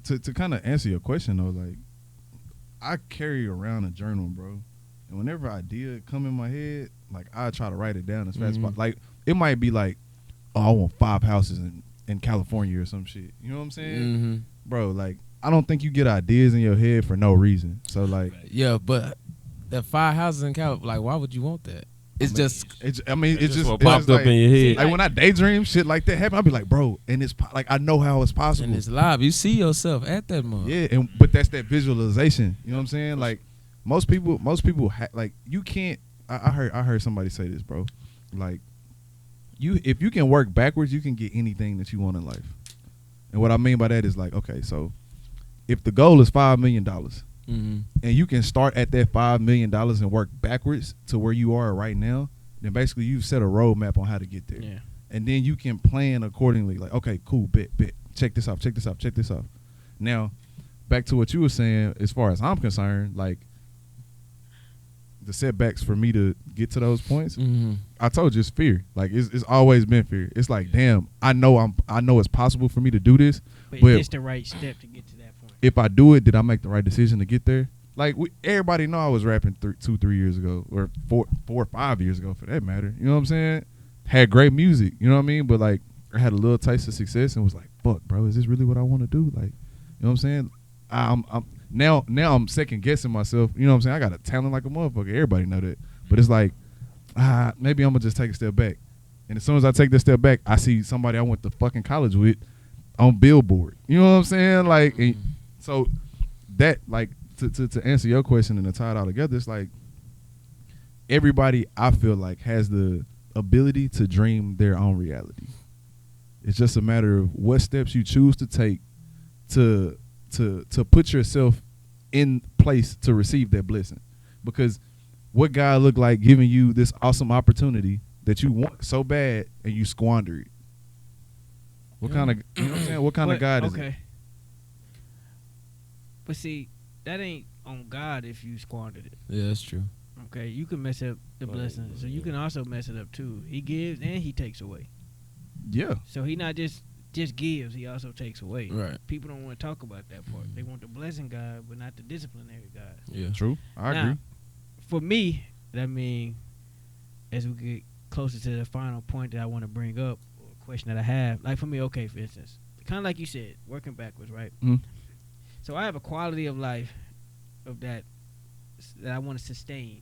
to kind of answer your question though, like I carry around a journal, bro, and whenever an idea come in my head, like I try to write it down as fast as Mhm. possible. Like it might be like, oh, I want 5 houses in California or some shit. You know what I'm saying, Mm-hmm. bro? Like I don't think you get ideas in your head for no reason. So like, Yeah, but that 5 houses in California, like, why would you want that? It's just it's It's just what it's popped up like, in your head. Like when I daydream, shit like that happen, I'll be like, bro, and it's like I know how it's possible. and it's live. You see yourself at that moment. Yeah, but that's that visualization. You know what I'm saying? Like most people, like you can't. I heard somebody say this, bro. Like if you can work backwards, you can get anything that you want in life. And what I mean by that is like, okay, so if the goal is $5 million, Mm-hmm. and you can start at that $5 million and work backwards to where you are right now, then basically you've set a roadmap on how to get there. Yeah. And then you can plan accordingly. Like, okay, cool, bet. Check this off. Now, back to what you were saying, as far as I'm concerned, like the setbacks for me to get to those points, Mm-hmm. I told you it's fear. Like it's always been fear. It's like, damn, I know it's possible for me to do this, But but it's the right step to get to that point. if I do it, did I make the right decision to get there? Like everybody know I was rapping 2-3 years ago, or 4 or 5 years ago for that matter. You know what I'm saying? Had great music, you know what I mean? But like I had a little taste of success and was like, fuck, bro, is this really what I want to do? Like, you know what I'm saying? I'm now I'm second guessing myself. You know what I'm saying? I got a talent like a motherfucker. Everybody know that. But it's like, maybe I'm gonna just take a step back. And as soon as I take that step back, I see somebody I went to fucking college with on Billboard. You know what I'm saying? Like, and so that, like, to answer your question and to tie it all together, it's like everybody, I feel like, has the ability to dream their own reality. It's just a matter of what steps you choose to take to put yourself in place to receive that blessing. Because what God look like giving you this awesome opportunity that you want so bad and you squander it? What kind of, you know what I'm saying? What kind of God is it? But see, that ain't on God if you squandered it. Yeah, that's true. Okay, you can mess up the blessing, so you can also mess it up too. He gives and he takes away. Yeah. So he not just gives, he also takes away. Right. People don't want to talk about that part. They want the blessing God, but not the disciplinary God. Yeah. True. I Now, agree. For me, that mean as we get closer to the final point that I want to bring up, or question that I have, like for me, okay, for instance, kind of like you said, working backwards, right? Mm. So I have a quality of life of that I want to sustain,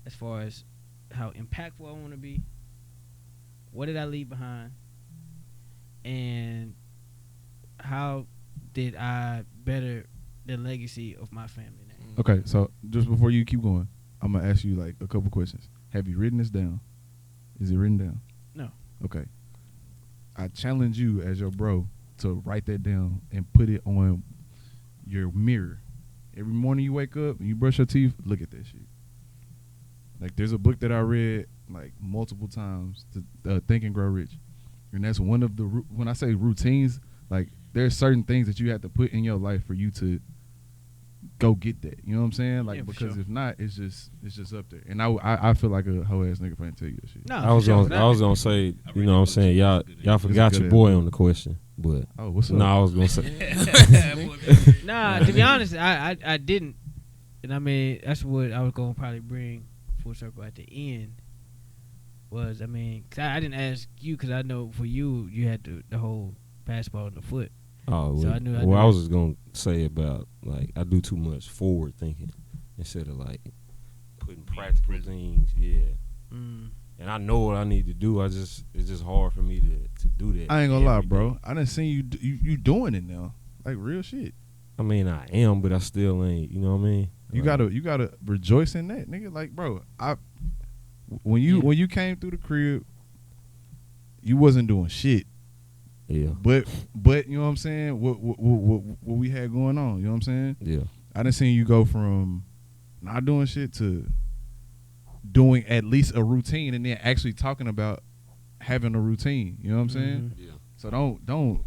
as far as how impactful I want to be, what did I leave behind, and how did I better the legacy of my family name. Okay, so just before you keep going, I'm gonna ask you like a couple questions. Have you written this down? Is it written down? No. Okay. I challenge you as your bro to write that down and put it on your mirror. Every morning you wake up and you brush your teeth, look at that shit. Like there's a book that I read like multiple times, Think and Grow Rich, and that's one of the when I say routines, like there's certain things that you have to put in your life for you to go get that. You know what I'm saying? Like Yeah, for because sure. if not, it's just up there. And I feel like a hoe ass nigga if I didn't tell you that shit. No, I was for sure. gonna say, you know what I'm saying, y'all forgot good your at boy it. on the question, but Oh, what's up? no, I was gonna say, Nah, to be honest, I didn't, and I mean that's what I was gonna probably bring full circle at the end. Was I mean, 'cause I didn't ask you because I know for you had the whole basketball in the foot. oh, So well, I knew- I was just gonna say about like I do too much forward thinking instead of like putting practical things, yeah. Mm. And I know what I need to do. It's just hard for me to do that. I ain't gonna lie, every bro. day. I done seen you doing it now, like real shit. I mean, I am, but I still ain't. You know what I mean? You Like, gotta rejoice in that, nigga. Like, bro, when you came through the crib, you wasn't doing shit. Yeah. But you know what I'm saying? What we had going on, you know what I'm saying? Yeah. I done seen you go from not doing shit to doing at least a routine and then actually talking about having a routine. You know what I'm saying? Yeah. So don't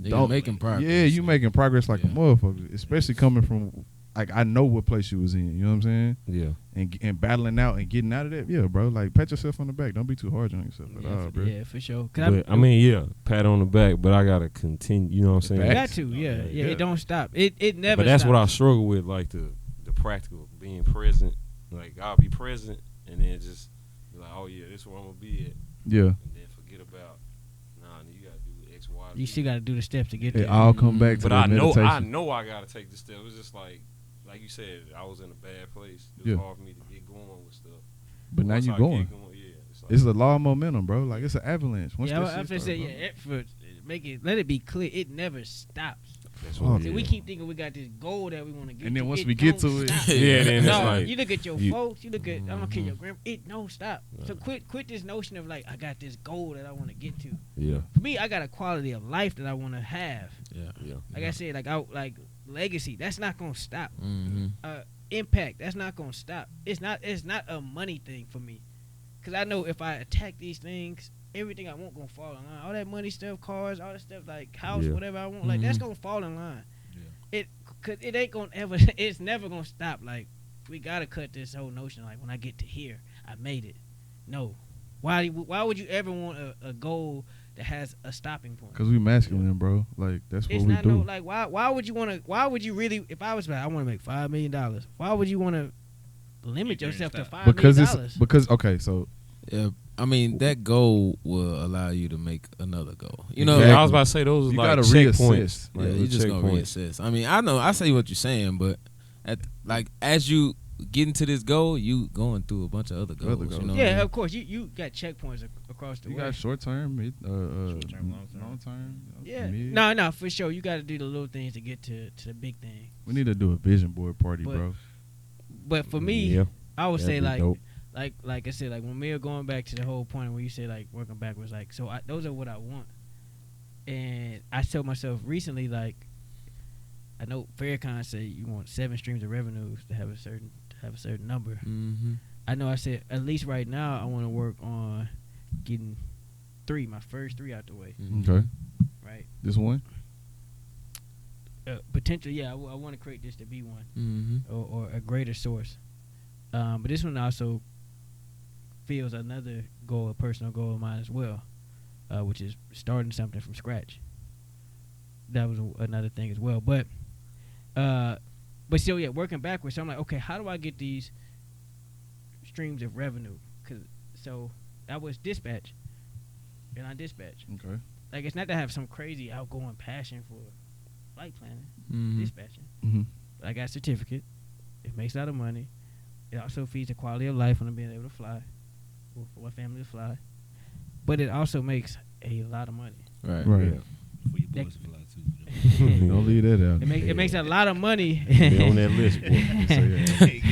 Nigga making progress. Yeah, you making progress like a Yeah. motherfucker, especially coming from like I know what place you was in. You know what I'm saying? Yeah. And battling out and getting out of that. Yeah, bro. Like pat yourself on the back. Don't be too hard on yourself at all, bro. Yeah, for sure. But, I mean, yeah, pat on the back, but I gotta continue. You know what I'm saying? You got Facts. to, yeah. Yeah. It don't stop. It never. But that's stops. what I struggle with, like the practical, being present. Like I'll be present, and then just be like, oh yeah, this is where I'm gonna be at, Yeah. and then forget about, you gotta do X, Y. You still got to do the steps to get It there. all come back to But that I know meditation. I gotta take the step. It's just like you said, I was in a bad place. It was Yeah. hard for me to get going with stuff. But now Once you I going. get yeah, it's like, It's the law of momentum, bro. Like it's an avalanche. Once Yeah, that I'm shit gonna say, start, effort. Let it be clear. It never stops. that's Oh, what See, it we is. keep thinking we got this goal that we want to get. And then to. once It we get don't to it- stop. Yeah, then it's No, like you look at your you- folks. You look at I don't care your grandma. It don't stop. So quit this notion of like I got this goal that I want to get to. Yeah, For me, I got a quality of life that I want to have. Yeah. yeah. Like I said, like legacy. That's not gonna stop. Mm-hmm. Impact. That's not gonna stop. It's not a money thing for me. Cause I know if I attack these things, everything I want gonna fall in line. All that money stuff, cars, all that stuff like house, Yeah. whatever I want, like that's Mhm. gonna fall in line. Yeah. Cause it ain't gonna ever. It's never gonna stop. Like we gotta cut this whole notion. Like when I get to here, I made it. No. Why would you ever want a goal that has a stopping point? Cause we masculine, bro. Like that's what It's we not do. no like why would you want to? Why would you really? If I was like I want to make $5 million, why would you want to limit Keep it yourself to stop. $5 because million? it's because okay, so Yeah, I mean that goal will allow you to make another goal. You know, Exactly. I was about to say those are you like gotta checkpoints. reassess. Like yeah, little you just gonna checkpoints. reassess. I mean, I know I say what you're saying, but as you get into this goal, you going through a bunch of other goals. goals. You know what I Yeah, mean? of course. You got checkpoints across the You way. got short term, Short-term, long-term. long term. Yeah, mid. no, for sure. You got to do the little things to get to the big thing. We need to do a vision board party, But- bro. But for me, Yeah, I would that'd say be like dope. like I said, like when we're going back to the whole point where you say like working backwards, like so those are what I want. And I told myself recently, like I know Farrakhan said you want 7 streams of revenues to have a certain number. Mm-hmm. I know I said at least right now I want to work on getting my first 3 out the way, Mm-hmm. Okay, right? this one. Potentially, yeah, I want to create this to be one. Mm-hmm. or a greater source. But this one also feels another goal, a personal goal of mine as well, which is starting something from scratch. That was another thing as well. But still, yeah, working backwards. So I'm like, okay, how do I get these streams of revenue? So that was dispatch, and I dispatch. Okay. Like it's not to have some crazy outgoing passion for flight planning, Mm-hmm. dispatching. Mm-hmm. But I got a certificate. It makes a lot of money. It also feeds the quality of life when I'm being able to fly, or for my family to fly. But it also makes a lot of money. Right. Right. Yeah. For your boys to fly too. You know. Don't leave that out. It makes a lot of money. They on that list, boy.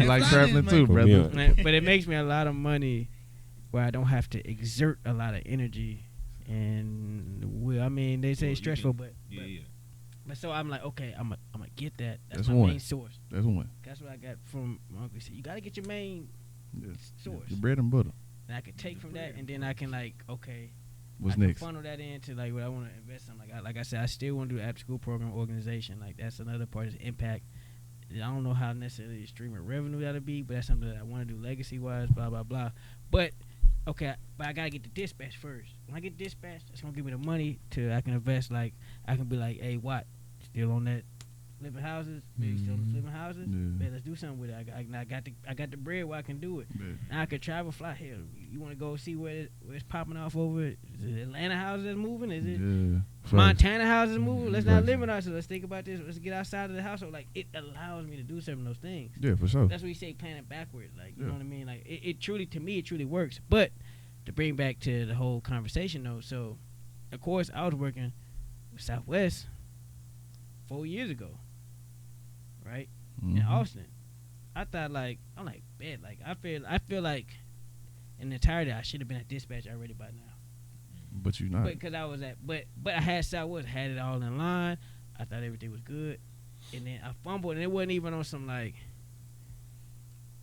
You like traveling too, For brother. me, Man, but it makes me a lot of money where I don't have to exert a lot of energy. And I mean, they say Well, it's you stressful, can- but Yeah. but so I'm like, okay, I'm gonna get that. That's That's my one. main source. That's one. That's what I got from my uncle. He said, you gotta get your main Yeah. source. The bread and butter. And I can take from that, and then I can like, okay, What's I can next? funnel that into like what I want to invest in. Like I said, I still want to do the after school program organization. Like that's another part is impact. I don't know how necessarily stream of revenue that'll be, but that's something that I want to do legacy wise. Blah blah blah. But okay, but I gotta get the dispatch first. When I get dispatched, it's gonna give me the money to I can invest. Like I can be like, hey, Watt, still on that flipping houses? Maybe still on the flipping houses? Yeah. Man, let's do something with it. I got the bread where I can do it. Yeah. Now I could travel, fly. Hell, you want to go see where it's popping off over? Is it Atlanta houses that's moving? Is it Yeah. Facts. Montana houses moving? Let's not Facts. limit ourselves. Let's think about this. Let's get outside of the household. Like it allows me to do some of those things. Yeah, for sure. That's what you say, planning backward. Like you Yeah. know what I mean? Like it truly, to me, it truly works. But to bring back to the whole conversation though, so of course I was working with Southwest 4 years ago, right? In Mhm. Austin. I thought I'm like, bet, like I feel like in entirety I should have been at dispatch already by now. But you not. Because I was but I had Southwest, had it all in line. I thought everything was good, and then I fumbled, and it wasn't even on some like.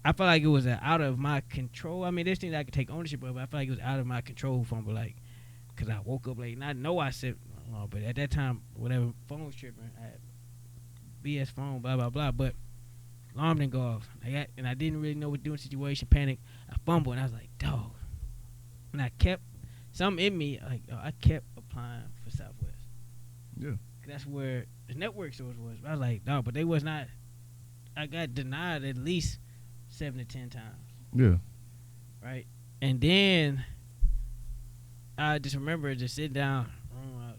I felt like it was out of my control. I mean, there's things I could take ownership of, but I felt like it was out of my control fumble, like, because I woke up late. And I know I said, but at that time, whatever, phone was tripping. I had BS phone, blah, blah, blah. But alarm didn't go off. And I didn't really know what to do in the situation, panic. I fumbled, and I was like, dog. And I kept, something in me, like, I kept applying for Southwest. Yeah. That's where the network stores was. I was like, dog, but they was not, I got denied at least 7 to 10 times. Yeah. Right? And then I just remember just sitting down.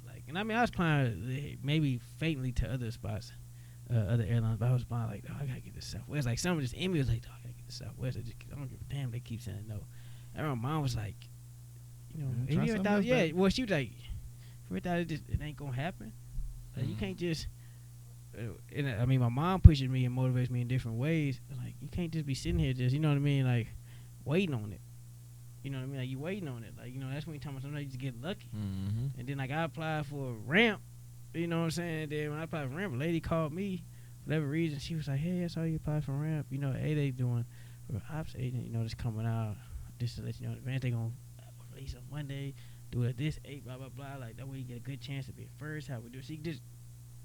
Like, and I mean, I was applying maybe faintly to other spots, other airlines, but I was applying like, oh, I gotta get this Southwest. Like, someone just in me was like, oh, I gotta get this Southwest. I don't give a damn. They keep saying no. And my mom was like, you know, try have you ever thought, something else, well, she was like, you ever thought it ain't gonna happen? Like, you can't just. And I mean, my mom pushes me and motivates me in different ways. Like, you can't just be sitting here just, you know what I mean, like, waiting on it. You know what I mean? Like, you waiting on it. Like, you know, that's when you tell me sometimes you just get lucky. Mm-hmm. And then, like, I applied for a ramp. You know what I'm saying? Then when I applied for ramp, a lady called me for whatever reason. She was like, hey, I saw you apply for ramp. You know, hey, they doing for an ops agent, you know, that's coming out. Just to let you know in advance, they going to release on Monday, do it at this 8, blah, blah, blah. Like, that way you get a good chance to be first. How we do it. She just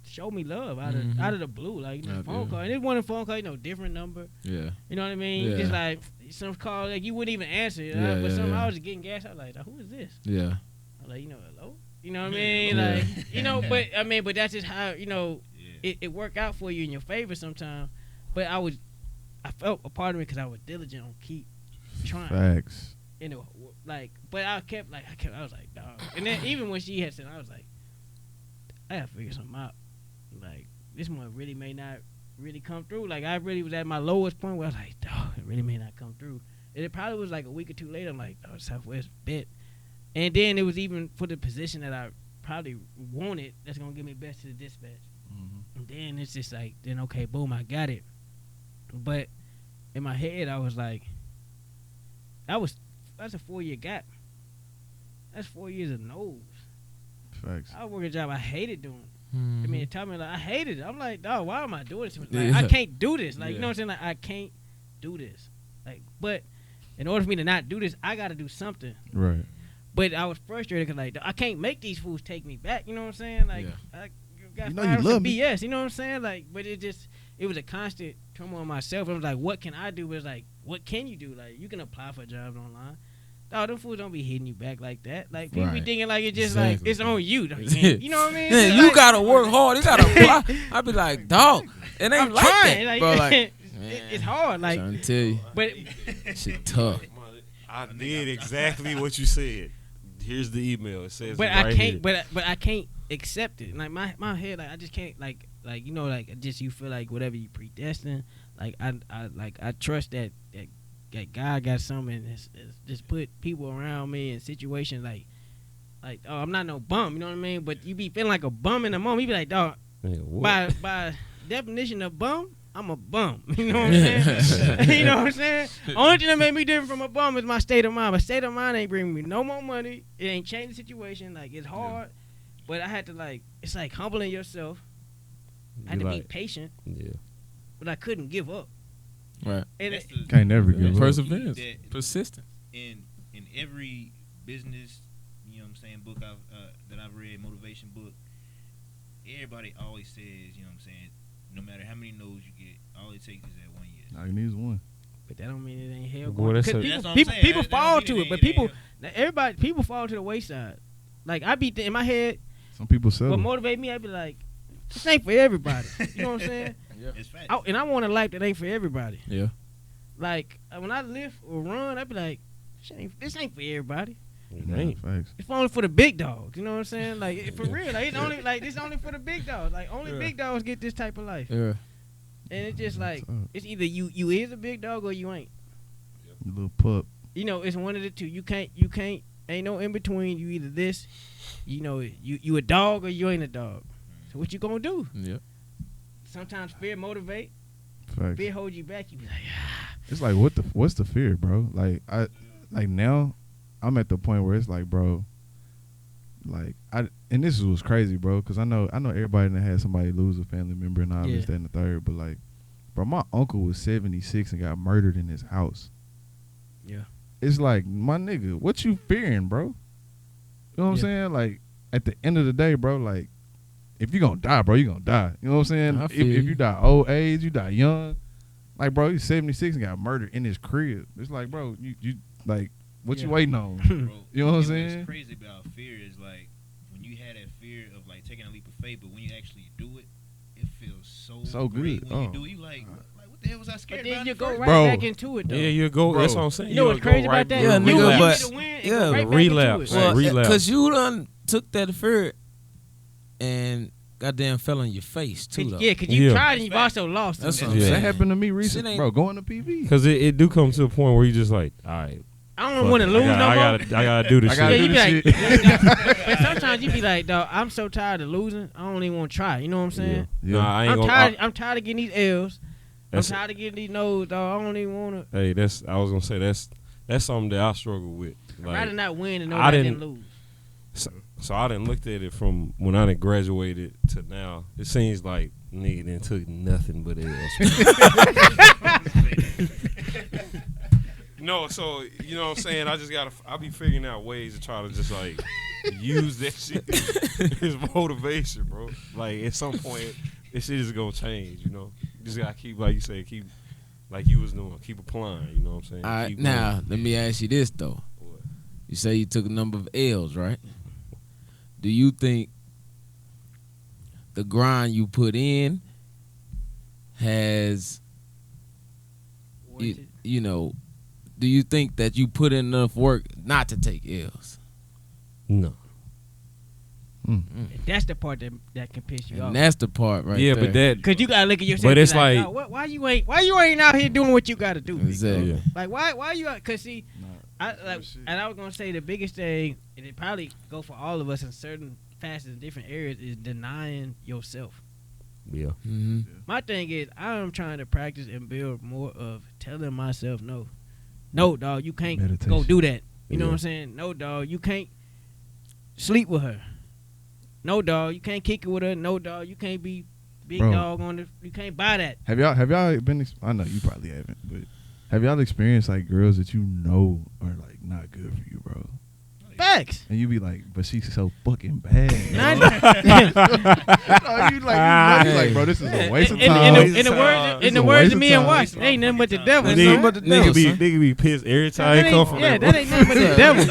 show me love out of the blue, like just phone call. And it wasn't a phone call, you know, different number. Yeah. You know what I mean? Yeah. Just like some call, like you wouldn't even answer. But some I was just getting gas. I was like, who is this? Yeah. I was like, you know, hello? You know what I mean? Like, you know, but I mean, but that's just how, you know, it worked out for you in your favor sometimes. But I felt a part of it because I was diligent on keep trying. Facts. You know, like, but I was like, dog. And then even when she had said, I was like, I gotta figure something out. Like, this one really may not really come through. Like, I really was at my lowest point where I was like, dog, it really may not come through. And it probably was like a week or two later, I'm like, oh, Southwest bet. And then it was even for the position that I probably wanted that's going to give me best to the dispatch. Mm-hmm. And then it's just like, then, okay, boom, I got it. But in my head, I was like, that's a 4-year gap. That's 4 years of no's. Facts. I work a job I hated doing. Mm-hmm. I mean, tell me, like, I hated it. I'm like, dog, why am I doing this? Like, I can't do this. Like, you know what I'm saying? Like, I can't do this. Like, but in order for me to not do this, I got to do something. Right. But I was frustrated because, like, I can't make these fools take me back. You know what I'm saying? Like, I got you know you love me. BS. You know what I'm saying? Like, but it was a constant turmoil on myself. I was like, what can I do? But it's like, what can you do? Like, you can apply for jobs online. Dog, them fools don't be hitting you back like that. Like, people be thinking like it's just like it's on you. You know what I mean? Yeah, like, you gotta work hard. You gotta apply. I be like, dog, it ain't I'm like trying. that, Like, bro. Like, it's hard. Like, trying to tell you, but shit tough. I did exactly what you said. Here's the email. It says, but right I can't. here. But I can't accept it. Like my head, like I just can't. Like you know, like just you feel like whatever you predestined. Like I trust that God got something and just put people around me in situations like oh, I'm not no bum, you know what I mean? But you be feeling like a bum in the moment. You be like, dog, by definition of bum, I'm a bum. You know what I'm saying? You know what I'm saying? Only thing that made me different from a bum is my state of mind. My state of mind ain't bringing me no more money. It ain't changed the situation. Like, it's hard. But I had to, like, it's like humbling yourself. I had to be patient. Yeah. But I couldn't give up. Right. And Can't never give up. Perseverance, persistence. In every business, you know what I'm saying, book that I've read, motivation book, everybody always says, you know what I'm saying, no matter how many no's you get, all it takes is that 1 year. All you need is one. But that don't mean it ain't hell. Boy, Because people fall to it, but people fall to the wayside. Like, I be in my head, some people sell. what motivate me, I be like, this ain't for everybody. You know what I'm saying? Yeah. It's fact. And I want a life that ain't for everybody. Yeah. Like, when I lift or run, I be like, this ain't for everybody. It ain't. Facts. It's only for the big dogs. You know what I'm saying? Like, for real. Like, it's only for the big dogs. Like, only big dogs get this type of life. Yeah. And it's just like, it's either you is a big dog or you ain't. You little pup. You know, it's one of the two. You can't, ain't no in between. You either this, you know, you a dog or you ain't a dog. So what you gonna do? Yeah. Sometimes fear motivate. Facts. Fear hold you back. You be like, It's like what's the fear, bro? Like now, I'm at the point where it's like, bro, like and this was crazy, bro, because I know everybody that had somebody lose a family member and all this, that, and the third, but like, bro, my uncle was 76 and got murdered in his house. Yeah. It's like, my nigga, what you fearing, bro? You know what I'm saying? Like, at the end of the day, bro, like, if you gonna die, bro, you gonna die. You know what I'm saying? If you die old age, you die young. Like, bro, he's 76 and got murdered in his crib. It's like, bro, you like, what you waiting on? Bro, you know what I'm saying? What's crazy about fear is like when you had that fear of like taking a leap of faith, but when you actually do it, it feels so good. When you do it, you like what the hell was I scared But then about? you go right Bro. back into it though. Yeah, you go. Bro. That's what I'm saying. You know what's crazy about that? Yeah, You nigga, want but- to win and yeah, go right back relapse. into it. Well, relapse. Because you done took that fear and goddamn fell on your face too, though. Yeah, because you Yeah. tried and you've also lost. That's it. what I'm Yeah. That saying. happened to me recently, ain't- bro. Going to PV. Because it do come to a point where you just like, all right, I don't want to lose no more. I gotta do this I gotta shit. do Yeah, you this be like, shit. but sometimes you be like, dog, I'm so tired of losing. I don't even want to try. You know what I'm saying? Yeah. Nah, I ain't I'm gonna. tired. I'm tired of getting these L's. I'm That's- tired of getting these no's, dog. I don't even want to. Hey, I was gonna say that's something that I struggle with. I'd rather Like, not win and know I that I didn't- didn't lose. so I done looked at it from when I done graduated to now. It seems like nigga done took nothing but L's. No, so you know what I'm saying. I be figuring out ways to try to just like use that shit as motivation, bro. Like at some point, this shit is gonna change. You know, you just gotta keep, like you say, keep like you was doing, keep applying. You know what I'm saying? All right, Keep now going. let me ask you this though. What? You say you took a number of L's, right? Do you think the grind you put in has, you know, do you think that you put in enough work not to take L's? No. That's the part that can piss you off. And that's the part right Yeah, there. but that. Cause you gotta look at yourself. But and it's be like- "Dawg, why you ain't out here doing what you gotta do? big Exactly. dog?" Yeah. Like why you out? Cause see, and I was gonna say the biggest thing, and it probably go for all of us in certain facets in different areas, is denying yourself. Yeah. Mm-hmm. My thing is, I'm trying to practice and build more of telling myself no. No, dog, you can't Meditation. go do that. You know Yeah. what I'm saying? No, dog, you can't sleep with her. No, dog, you can't kick it with her. No, dog, you can't be big Bro. dog on the. You can't buy that. Have y'all been? I know you probably haven't, but have y'all experienced like girls that you know are like not good for you, bro? Facts. And you be like, but she's so fucking bad. Nine- No, you like, bro, this is a waste of time. In the This words is a of waste me and time. Watch, ain't nothing but the devil. Ain't son. nothing but the devil, son. Nigga be pissed every time That he come ain't- from yeah, that. that ain't nothing but the devil.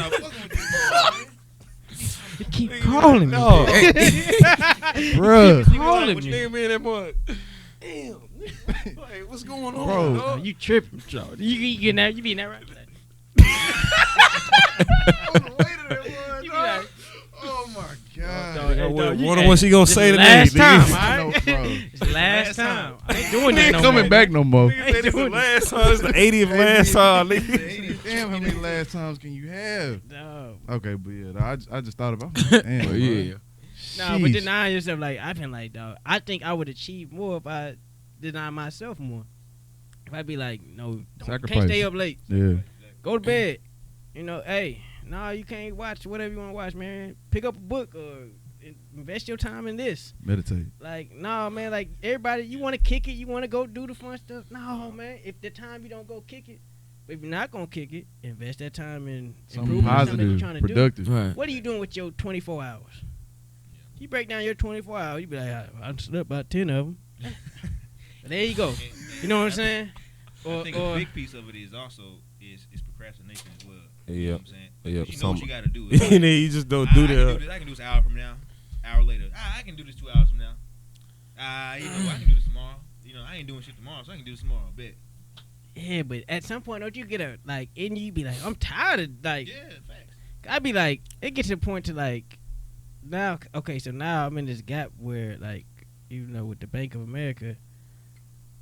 You keep calling me. No. Bruh. Calling What me. nigga be in that mud? Damn. Like, what's going on? Bro. dog? You tripping, Joe. You getting that? You be in that right? You be like, Oh my god. dog, hey, dog, you- Wonder hey, what she gonna this say is today, last time, nigga. all right? No, bro. It's the last time. I ain't doing He that ain't no coming more. back no more. Nigga said this the last time. It's the 80th last time, nigga. Damn, how many last times can you have? No. Okay, but yeah, I just thought about it. Damn, Oh, bro. yeah. No, but Sheesh. denying yourself, like, I've been like, dog, I think I would achieve more if I deny myself more. If I be like, no, Sacrifice. can't stay up late. Yeah. Go to bed. You know, hey, no, you can't watch whatever you want to watch, man. Pick up a book or invest your time in this. Meditate. Like, no, man, like, everybody, you want to kick it, you want to go do the fun stuff. No, man, if the time you don't go kick it, but if you're not going to kick it, invest that time in Something improving something that you're positive, trying to do. productive. Right. What are you doing with your 24 hours? You break down your 24 hours, you be like, I slept about 10 of them. But there you go. You know what I'm saying? I think a big piece of it is also is procrastination as well. You know Yeah. what I'm saying? Yeah, You know what some- you got to do. And It's like, then you just don't do I can that. do this. I can do this an hour from now. Hour later. I can do this 2 hours from now. You know, I can do this tomorrow. You know, I ain't doing shit tomorrow, so I can do this tomorrow. I bet. Yeah, but at some point, don't you get a, like, in you be like, I'm tired of, like, Yeah, facts. I be like, it gets to a point to, like, now, okay, so now I'm in this gap where, like, you know, with the Bank of America,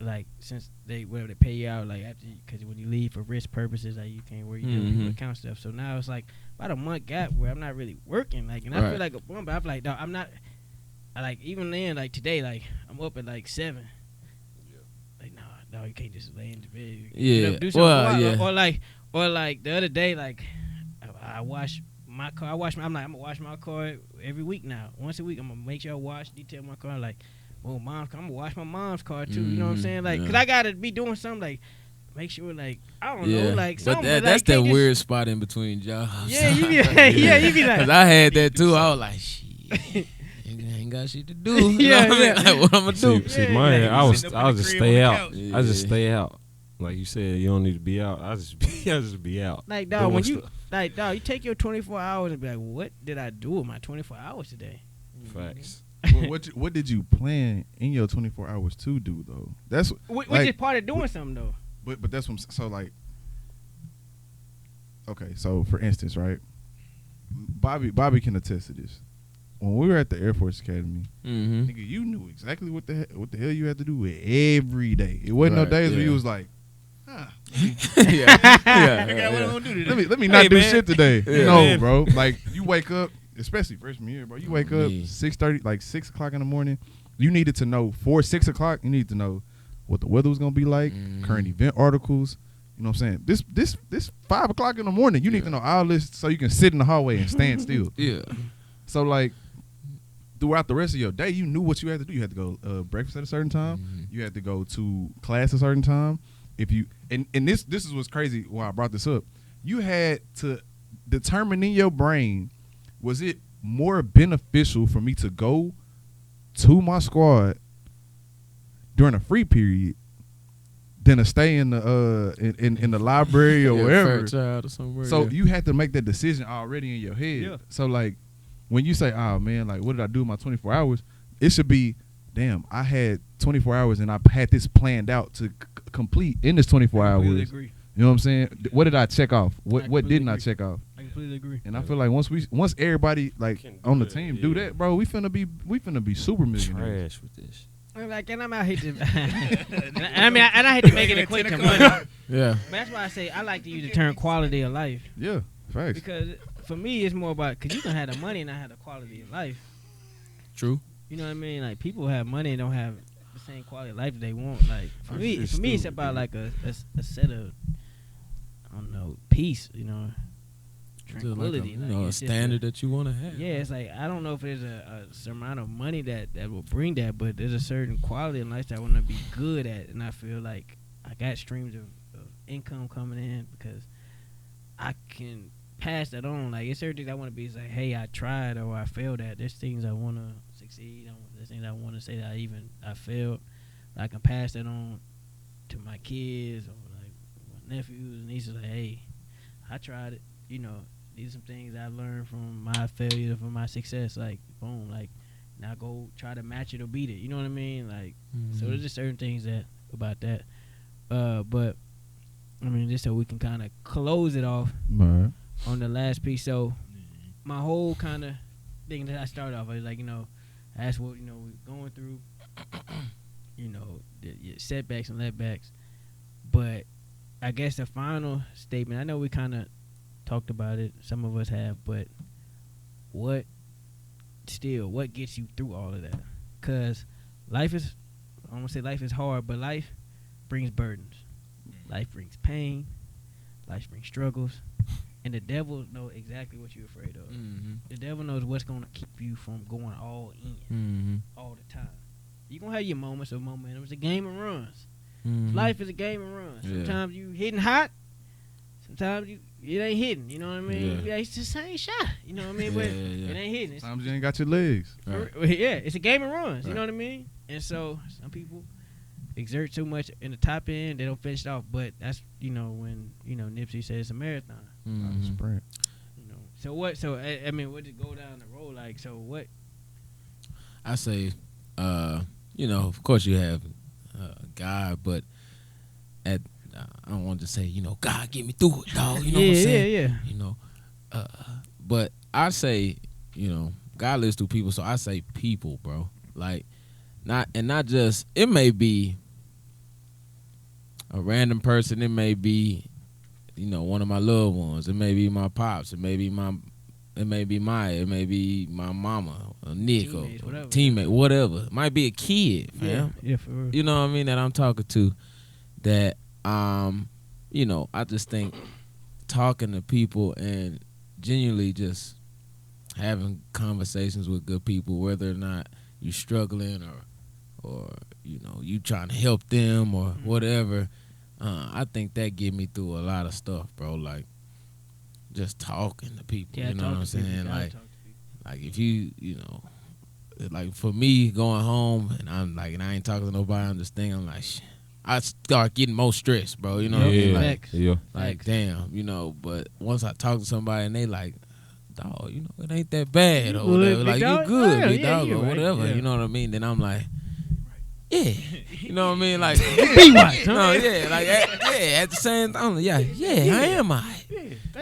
like, since they pay you out, like, after, because when you leave for risk purposes, like, you can't work, you know, people account stuff. So now it's like about a month gap where I'm not really working, like, and I feel like a bum, but I'm like, dog, I'm not, I like, even then, like, today, like, I'm up at, like, 7. Like, no, you can't just lay in the bed. Yeah. Get up, do something. Well, yeah. Or like the other day, like, I washed my car. I'm gonna wash my car every week now. Once a week, I'm gonna make sure I wash, detail my car. Like, well, I'm gonna wash my mom's car too. You know what I'm saying? Like, cause I gotta be doing something like. Make sure, like, I don't know, like, but something. that's that weird spot in between jobs. Yeah, you be like, you be like. Cause I had that too. I was like, shit, ain't got shit to do. Yeah. Like, what I'm gonna do? See, mine, I was just stay out. Yeah. I just stay out. Like you said, you don't need to be out. I just be out. Like, dog, when you take your 24 hours and be like, what did I do with my 24 hours today? Facts. Well, what did you plan in your 24 hours to do though? That's Which like, is part of doing something though. But that's what so like. Okay, so for instance, right, Bobby can attest to this. When we were at the Air Force Academy, nigga, you knew exactly what the hell you had to do every day. It wasn't no days where you was like, I got what I'm gonna do today. let me not do man. shit today. Yeah. No, Man. bro. Like you wake up, especially freshman year, bro. You wake up 6:30, like 6 o'clock in the morning. You needed to know 6 o'clock. You need to know what the weather was gonna be like, current event articles. You know what I'm saying? This 5 o'clock in the morning. You need to know all this so you can sit in the hallway and stand still. Yeah. So like throughout the rest of your day, you knew what you had to do. You had to go breakfast at a certain time. You had to go to class at a certain time. If you and this is what's crazy. Why I brought this up, you had to determine in your brain, was it more beneficial for me to go to my squad during a free period than to stay in the in the library or wherever. Fairchild or somewhere. So you had to make that decision already in your head. Yeah. So like when you say, "Oh man, like what did I do in my 24 hours?" It should be, "Damn, I had 24 hours and I had this planned out to complete in this 24 I hours." completely agree. You know what I'm saying? What did I check off? What completely didn't I agree. check off? I completely agree. And I feel like once everybody like Can do on the that, team do yeah. that, bro, we finna be super millionaires. Trash with this. Like, and I'm out here to, and I hate to make it equate to money. Yeah. But that's why I say I like to use the term quality of life. Yeah, facts. Because for me, it's more about, because you can have the money and not have the quality of life. True. You know what I mean? Like, people have money and don't have the same quality of life that they want. Like, for me, it's about like a set of, I don't know, peace, you know, tranquility. Like like, a it's just standard that you want to have. yeah, it's like, I don't know if there's a certain amount of money that will bring that, but there's a certain quality in life that I want to be good at. And I feel like I got streams of income coming in because I can pass that on. Like, it's certain things I want to be. It's like, hey, I tried or I failed at. There's things I want to succeed. There's things I want to say that I failed. I can pass that on to my kids or like my nephews and nieces. Like, hey, I tried it. You know, these are some things I learned from my failure, from my success. Like, boom, like, now go try to match it or beat it. You know what I mean? Like, so there's just certain things that about that. But I mean, just so we can kind of close it off Right. on the last piece. So my whole kind of thing that I started off was like, you know, that's what, you know, we're going through, you know, the setbacks and letbacks. But I guess the final statement, I know we kind of talked about it, some of us have, but what gets you through all of that? Because life is, I don't want to say life is hard, but life brings burdens. Life brings pain. Life brings struggles. And the devil knows exactly what you're afraid of. The devil knows what's going to keep you from going all in all the time. You're going to have your moments of momentum. It's a game of runs. Life is a game of runs. Yeah. Sometimes you hitting hot. Sometimes it ain't hitting. You know what I mean? Yeah. It's the same shot. You know what I mean? But it ain't hitting. It's, Sometimes you ain't got your legs. Right. yeah, it's a game of runs. You Right. know what I mean? And so some people exert too much in the top end, they don't finish it off. But that's, you know, when, you know, Nipsey said it's a marathon. Sprint. You know. So what? So I mean, what did go down the road like? So what? I say, you know, of course you have God, but I don't want to say, you know, God get me through it, dog. You know what I'm saying? Yeah. You know, but I say, you know, God lives through people, so I say people, bro. Like, not just, it may be a random person, it may be, you know, one of my loved ones, it may be my pops, it may be Maya, it may be my mama, or Nick, Teammates, or whatever. teammate, whatever. It might be a kid, fam. Yeah, for real. You know what I mean, that I'm talking to, that you know, I just think talking to people and genuinely just having conversations with good people, whether or not you're struggling or you know you trying to help them or whatever. I think that get me through a lot of stuff, bro. Like just talking to people. Yeah, you know what I'm saying? People. Like if you know, like for me going home and I'm like, and I ain't talking to nobody, I'm just thinking, I'm like, shit. I start getting more stressed, bro. You know what I mean? Like damn, you know. But once I talk to somebody and they like, dog, you know, it ain't that bad or whatever. Like you good, big dog, or whatever. You know what I mean? Then I'm like, yeah, you know what I mean? Like, be right, huh? no, yeah, like, at the same time, yeah, I am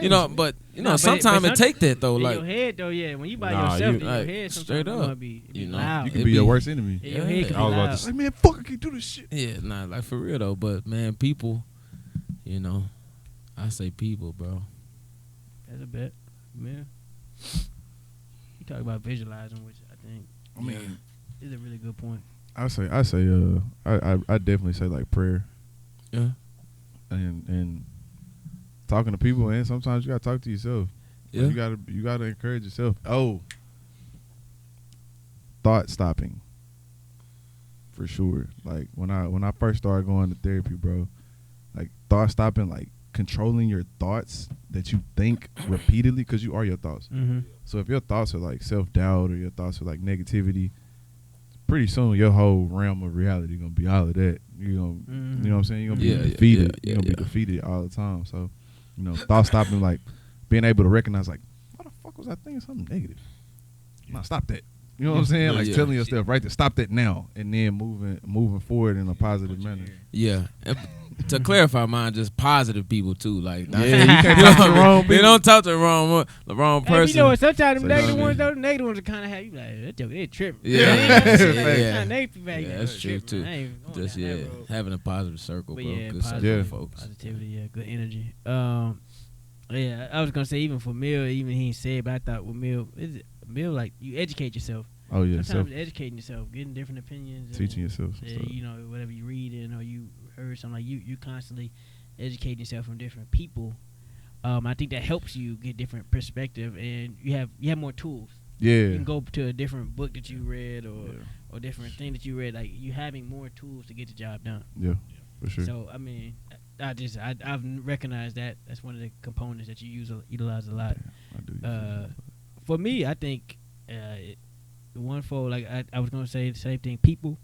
you know, but you know, sometimes it take that though. In like your head though, yeah. When you by Nah, yourself, you- in like, your head, straight sometimes up, gonna be you know, loud. You It can be be- your worst enemy. Yeah, your head can I be was about loud. to Like, man, fuck, I can't do this shit. yeah, nah, like for real though. But man, people, you know, I say people, bro. That's a bet, man. You talk about visualizing, which I think I mean, is a really good point. I definitely say like prayer Yeah, and talking to people, and sometimes you gotta talk to yourself. yeah, You gotta encourage yourself. Oh, thought stopping, for sure. Like when I first started going to therapy, bro, like thought stopping, like controlling your thoughts that you think repeatedly, because you are your thoughts. Mm-hmm. So if your thoughts are like self-doubt or your thoughts are like negativity, pretty soon your whole realm of reality gonna be all of that. You know what I'm saying? You're gonna be Yeah, defeated. yeah, You're gonna yeah. be defeated all the time. So, you know, thought stopping, like being able to recognize, like, why the fuck was I thinking something negative? Nah, stop that. You know what I'm saying? Yeah, Like yeah. telling yourself, right, to stop that now, and then moving forward in a positive manner. yeah. And to clarify, mine just positive people too. Like, Yeah, you can't talk to the wrong They people. don't talk to the wrong Hey, person. you know what? Sometimes So, the you negative know what I ones, though, the negative ones are kind of have you like, that joke, they tripping. Yeah. yeah. Negative back Yeah, there. that's true, Tripping. too. I ain't going Just down that yeah, road. having a positive circle, But bro. yeah, Good positive, circle, folks. positivity, yeah, good energy. Yeah, I was gonna say even for Mill, even he ain't said, but I thought with Mill, like you educate yourself. Oh yeah, Sometimes educating yourself, getting different opinions, and, teaching yourself some yeah, stuff. you know, whatever you read in or you heard something, like you constantly educating yourself from different people. I think that helps you get different perspective, and you have more tools. You Yeah, can go to a different book that you read or different thing that you read. Like you having more tools to get the job done. yeah, for sure. So I mean, I've recognized that that's one of the components that you utilize a lot. I do. For me, I think one for like I was gonna say the same thing. People,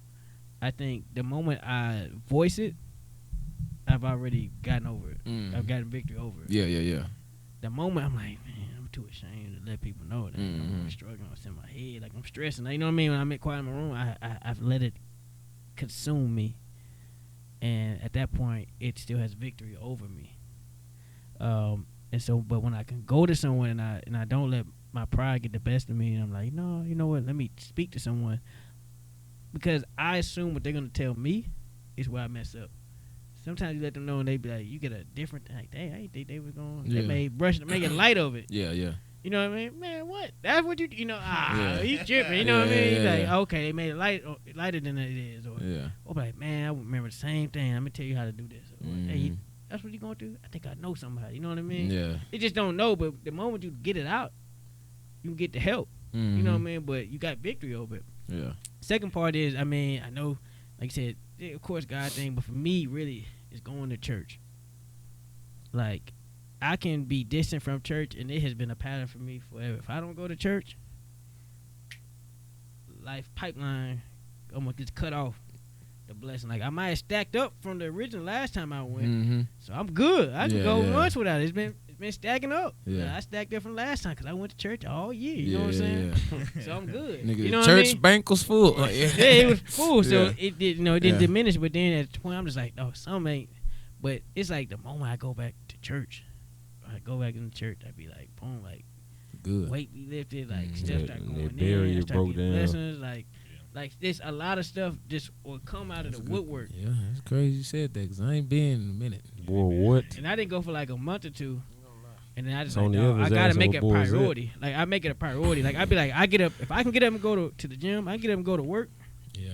I think the moment I voice it, I've already gotten over it. I've gotten victory over it. Yeah. The moment I'm like, man, I'm too ashamed to let people know that I'm struggling. It's in my head, like I'm stressing. Like, you know what I mean? When I'm quiet in my room, I've let it consume me, and at that point, it still has victory over me. And so, but when I can go to someone and I don't let my pride get the best of me, and I'm like, no, you know what? Let me speak to someone, because I assume what they're gonna tell me is where I mess up. Sometimes you let them know and they be like, you get a different, like, dang, I didn't think they was going to, Yeah. they may make light of it. Yeah. You know what I mean? Man, what? That's what you Yeah. he's tripping. You know what I Yeah, mean? yeah, He's like, yeah. okay, they made it lighter than it is. Or, Yeah. or like, man, I remember the same thing. Let me tell you how to do this. Or, hey, that's what you going to do? I think I know somebody. You know what I mean? Yeah. They just don't know, but the moment you get it out, you can get the help. You know what I mean? But you got victory over it. Yeah. Second part is, I mean, I know, like you said, yeah, of course, God thing, but for me, really, it's going to church. Like, I can be distant from church, and it has been a pattern for me forever. If I don't go to church, life pipeline almost gets cut off. The blessing, like I might have stacked up from the original last time I went, so I'm good. I can go months without it. It's been stacking up. Yeah. I stacked up from last time because I went to church all year. You know what I'm saying? So I'm good. Nigga, you know the what church I mean? bank was full. Like, Yeah, it was full, so Yeah. it did. You know, it didn't Yeah. diminish. But then at the point, I'm just like, oh, some ain't. But it's like the moment I go back to church, I go back in the church, I be like, boom, like Good. weight be lifted, like Mhm. stuff Yeah, start and going that barrier in, I start broke getting down. blessings, like this, a lot of stuff just will come out of the woodwork. Yeah, it's crazy you said that because I ain't been in a minute. Boy, what? And I didn't go for like a month or two. And then I just So on like, the dawg, I other's gotta ass, make what it a boy is that? priority. Like I make it a priority. Like I'd be like, I get up if I can get up and go to the gym. I can get up and go to work. Yeah.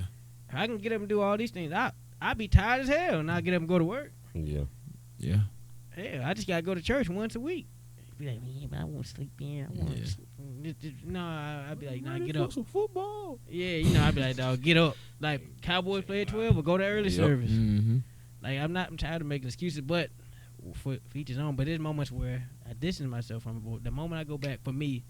If I can get up and do all these things, I be tired as hell, and I get up and go to work. Yeah. Yeah. Hell, I just gotta go to church once a week. be like, man, but I want to sleep in. I want to Yeah. sleep. No, I'd be like, nah, get Go up. some football. Yeah, I'd be like, dog, get up. Like, Cowboys play at 12, but go to early service. Mm-hmm. Like, I'm tired of making excuses, but for each his own. But there's moments where I distance myself from it. But the moment I go back, for me,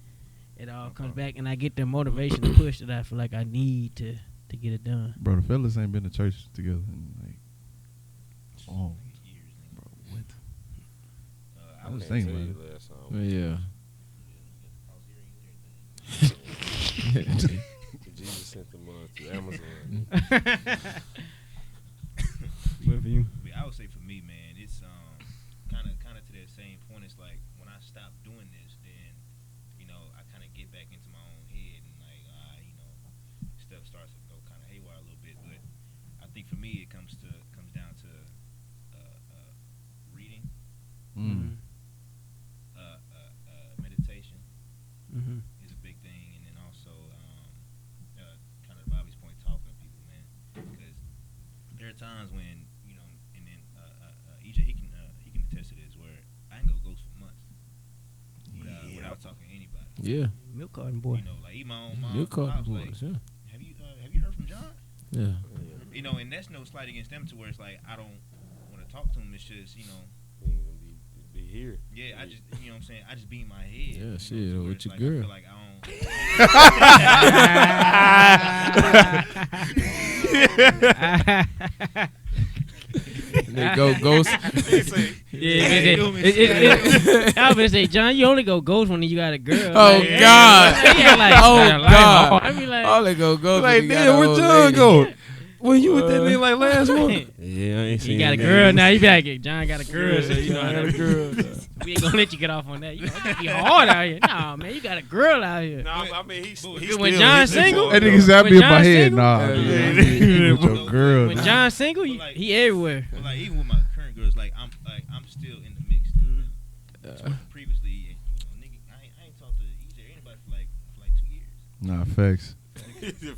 it all comes back, and I get the motivation to push that I feel like I need to get it done. Bro, the fellas ain't been to church together in like, oh, Years, nigga. bro, what? I I was was Can't thinking tell about you it. last time. Yeah. Jesus sent them to Amazon. What for you? I would say for me, man, it's kind of to that same point. It's like when I stop doing this, then I kind of get back into my own head and like stuff starts to go kind of haywire a little bit. But I think for me, it comes down to reading, Mm. meditation Mm-hmm. is a big thing, and then also kind of Bobby's point, talking to people, man, because there are times when and then EJ he can attest to this, where I ain't go ghost for months without talking to anybody. Yeah. Milk carton boy. Like even my own mom, You caught I was the like, boys, yeah. have you heard from John? Yeah. And that's no slight against them, to where it's like I don't want to talk to him. It's just He ain't gonna be here. yeah, I just what I'm saying, I just be in my head. Yeah, to shit, where with it's your like, girl. I feel like I don't. They go ghost. Yeah, I was gonna say, John, you only go ghost when you got a girl. Oh, Like, God. yeah, like, Oh, like, God. I mean, like, All they go ghost. Like, when they got damn, a where old John lady. go? When you with that nigga like last month? he Yeah, I ain't seen got a that girl nigga. now. You be like, John got a girl, so you know John how got a that girl. we ain't gonna let you get off on that. You know, it be hard out here. Nah, man, you got a girl out here. Nah, I mean, he's When still John's hitting single? for it, That nigga though. said I When be in my John's head. single? Nah, Yeah, dude, yeah. you with your girl. When nah. John's single, he everywhere. But like even with my current girls, like I'm still in the mix. Still. Previously, nigga, I ain't talked to EJ or anybody for like 2 years. Nah, facts.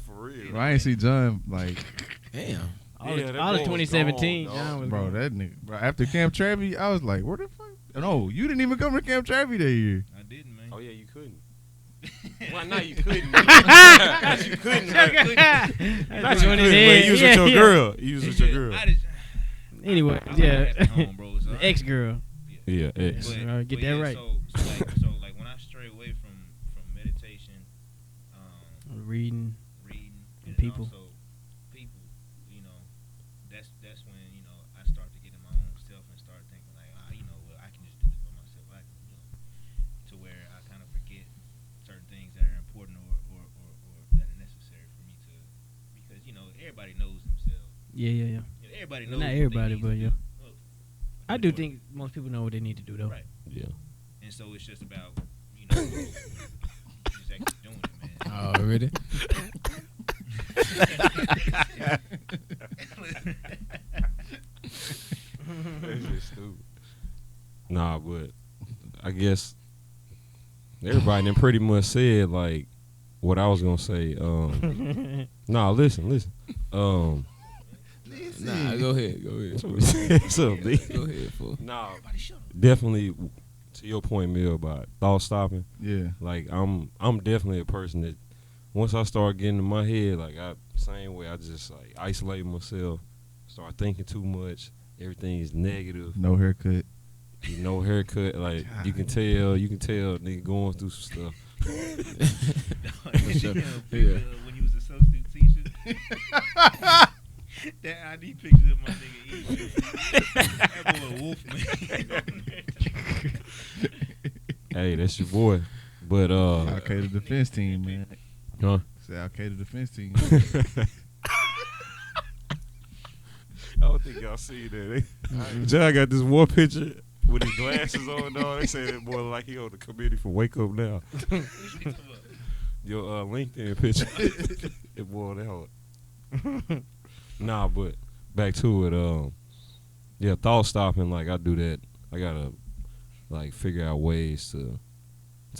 For real. Bro, I ain't see John like, Damn. All Yeah, of that boy was 2017, gone, John dog. was bro, gone. that nigga. Bro, after Camp Travie, I was like, where the fuck? No, you didn't even come to Camp Travie that year. I didn't, man. Oh, yeah, you couldn't. Why not? You couldn't. Not you couldn't. Not you That's couldn't. on But his you head. was Yeah, with your yeah. girl. You was with your girl. I just, Anyway, I'm yeah. at home, bro. So The ex-girl. Yeah, ex. But- get that right. So like when I stray away from meditation, Reading. reading, And and people. also people, that's when I start to get in my own self and start thinking like, well, I can just do this by myself. I can, to where I kind of forget certain things that are important or that are necessary for me to, because everybody knows themselves. Yeah. Everybody knows. Not what they everybody, need but to yeah. do. Well, I do think most people know what they need to do, though. Right. Yeah. And so it's just about just actually doing it, man. Already. That's just stupid. Nah, but I guess everybody then pretty much said like what I was gonna say. Nah, listen. Nah, go ahead. What's up, D? Go ahead, fool. Nah, definitely to your point, Mill, about thought stopping. Yeah. Like I'm definitely a person that once I start getting in my head, like same way I just like isolate myself, start thinking too much. Everything is negative. No haircut. No haircut. Like you can tell nigga going through some stuff. Yeah. When you was a substitute teacher, that ID picture of my nigga E. That boy a wolf, man. Hey, that's your boy. But Al Qaeda defense team, man. huh? Say Al Qaeda defense team. I don't think y'all see that. John got this one picture with his glasses on. Dog. They say that boy like he on the committee for Wake Up Now. Your LinkedIn picture. That boy that hard. Nah, but back to it. Yeah, thought stopping. Like I do that. I gotta like figure out ways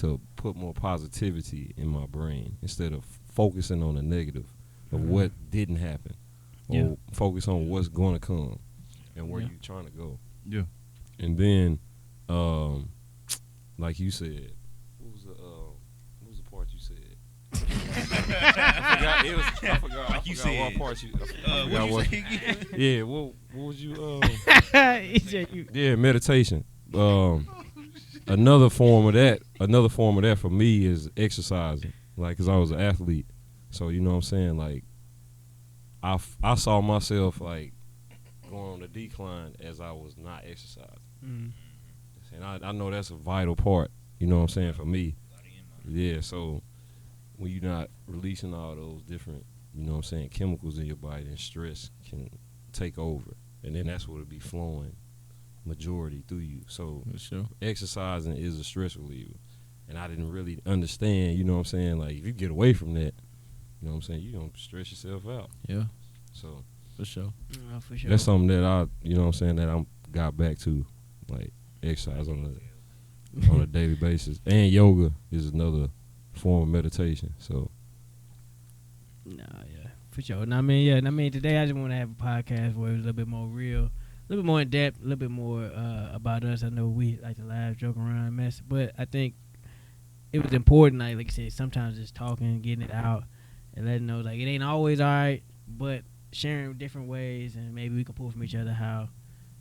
to put more positivity in my brain instead of focusing on the negative of what didn't happen. Yeah. Or focus on what's going to come and where Yeah. you're trying to go. Yeah. And then like you said, what was the part you said? I forgot Like you said. what part you. I forgot What you say again? Yeah, what was you? He said you. Yeah, meditation. Another form of that for me is exercising. Like, cause I was an athlete, so you know what I'm saying. Like, I saw myself like going on the decline as I was not exercising, and I know that's a vital part. You know what I'm saying, for me. Yeah, so when you're not releasing all those different, you know what I'm saying, chemicals in your body, then stress can take over, and then that's what it'll be flowing majority through you. So For sure. exercising is a stress reliever, and I didn't really understand, you know what I'm saying, like if you get away from that, you know what I'm saying, you're gonna stress yourself out. Yeah, So for sure. Oh, for sure. that's something that I, you know what I'm saying, that I got back to, like exercise on a daily basis, and yoga is another form of meditation. So Nah, yeah, for sure. And I mean, today I just want to have a podcast where it's a little bit more real, a little bit more in depth, a little bit more about us. I know we like to laugh, joke around, mess, but I think it was important. Like I said, sometimes just talking, getting it out, and letting know like it ain't always all right, but sharing different ways, and maybe we can pull from each other how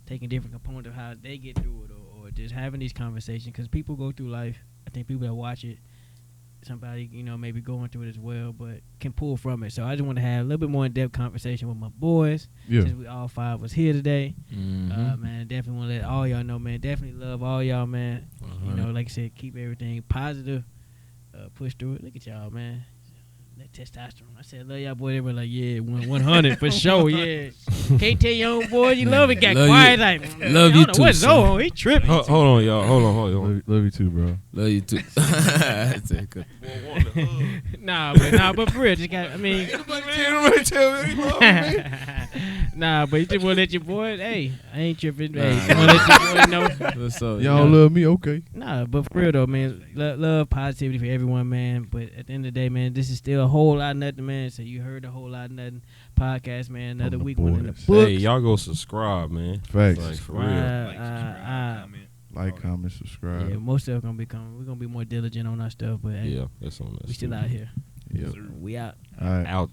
taking different components of how they get through it, or just having these conversations, because people go through life. I think people that watch it, somebody, you know, maybe going through it as well, but can pull from it. So I just want to have a little bit more in-depth conversation with my boys. Yeah. Since we all five was here today. Mm-hmm. Man, definitely want to let all y'all know, man. Definitely love all y'all, man. You know, like I said, keep everything positive. Push through it. Look at y'all, man. That testosterone. I said, love y'all, boy. They were like, yeah, 100 for sure, yeah. Can't tell your own boy you love it. Got Love quiet, you. like, Love I you don't know too, what's son. on. He tripping. hold on, y'all. Hold on. Love you too, bro. Love you too. But for real, just got, I mean. Nobody tell me he love me. Nah, but you just want to let your boy, hey, I ain't tripping. Hey, you want to let your boy know. What's up? Y'all love me, okay? Nah, but for real though, man, love, positivity for everyone, man. But at the end of the day, man, this is still a whole lot of nothing, man. So you heard a whole lot of nothing podcast, man. Another the week one in the boys. books. Hey, y'all go subscribe, man. Facts. Like, for real. Like, subscribe, comment. Like, comment, subscribe. Yeah, most of it gonna be coming. We're gonna be more diligent on our stuff, but hey, Yeah, that's on that. we still out here. Yep. We out. All right. Out.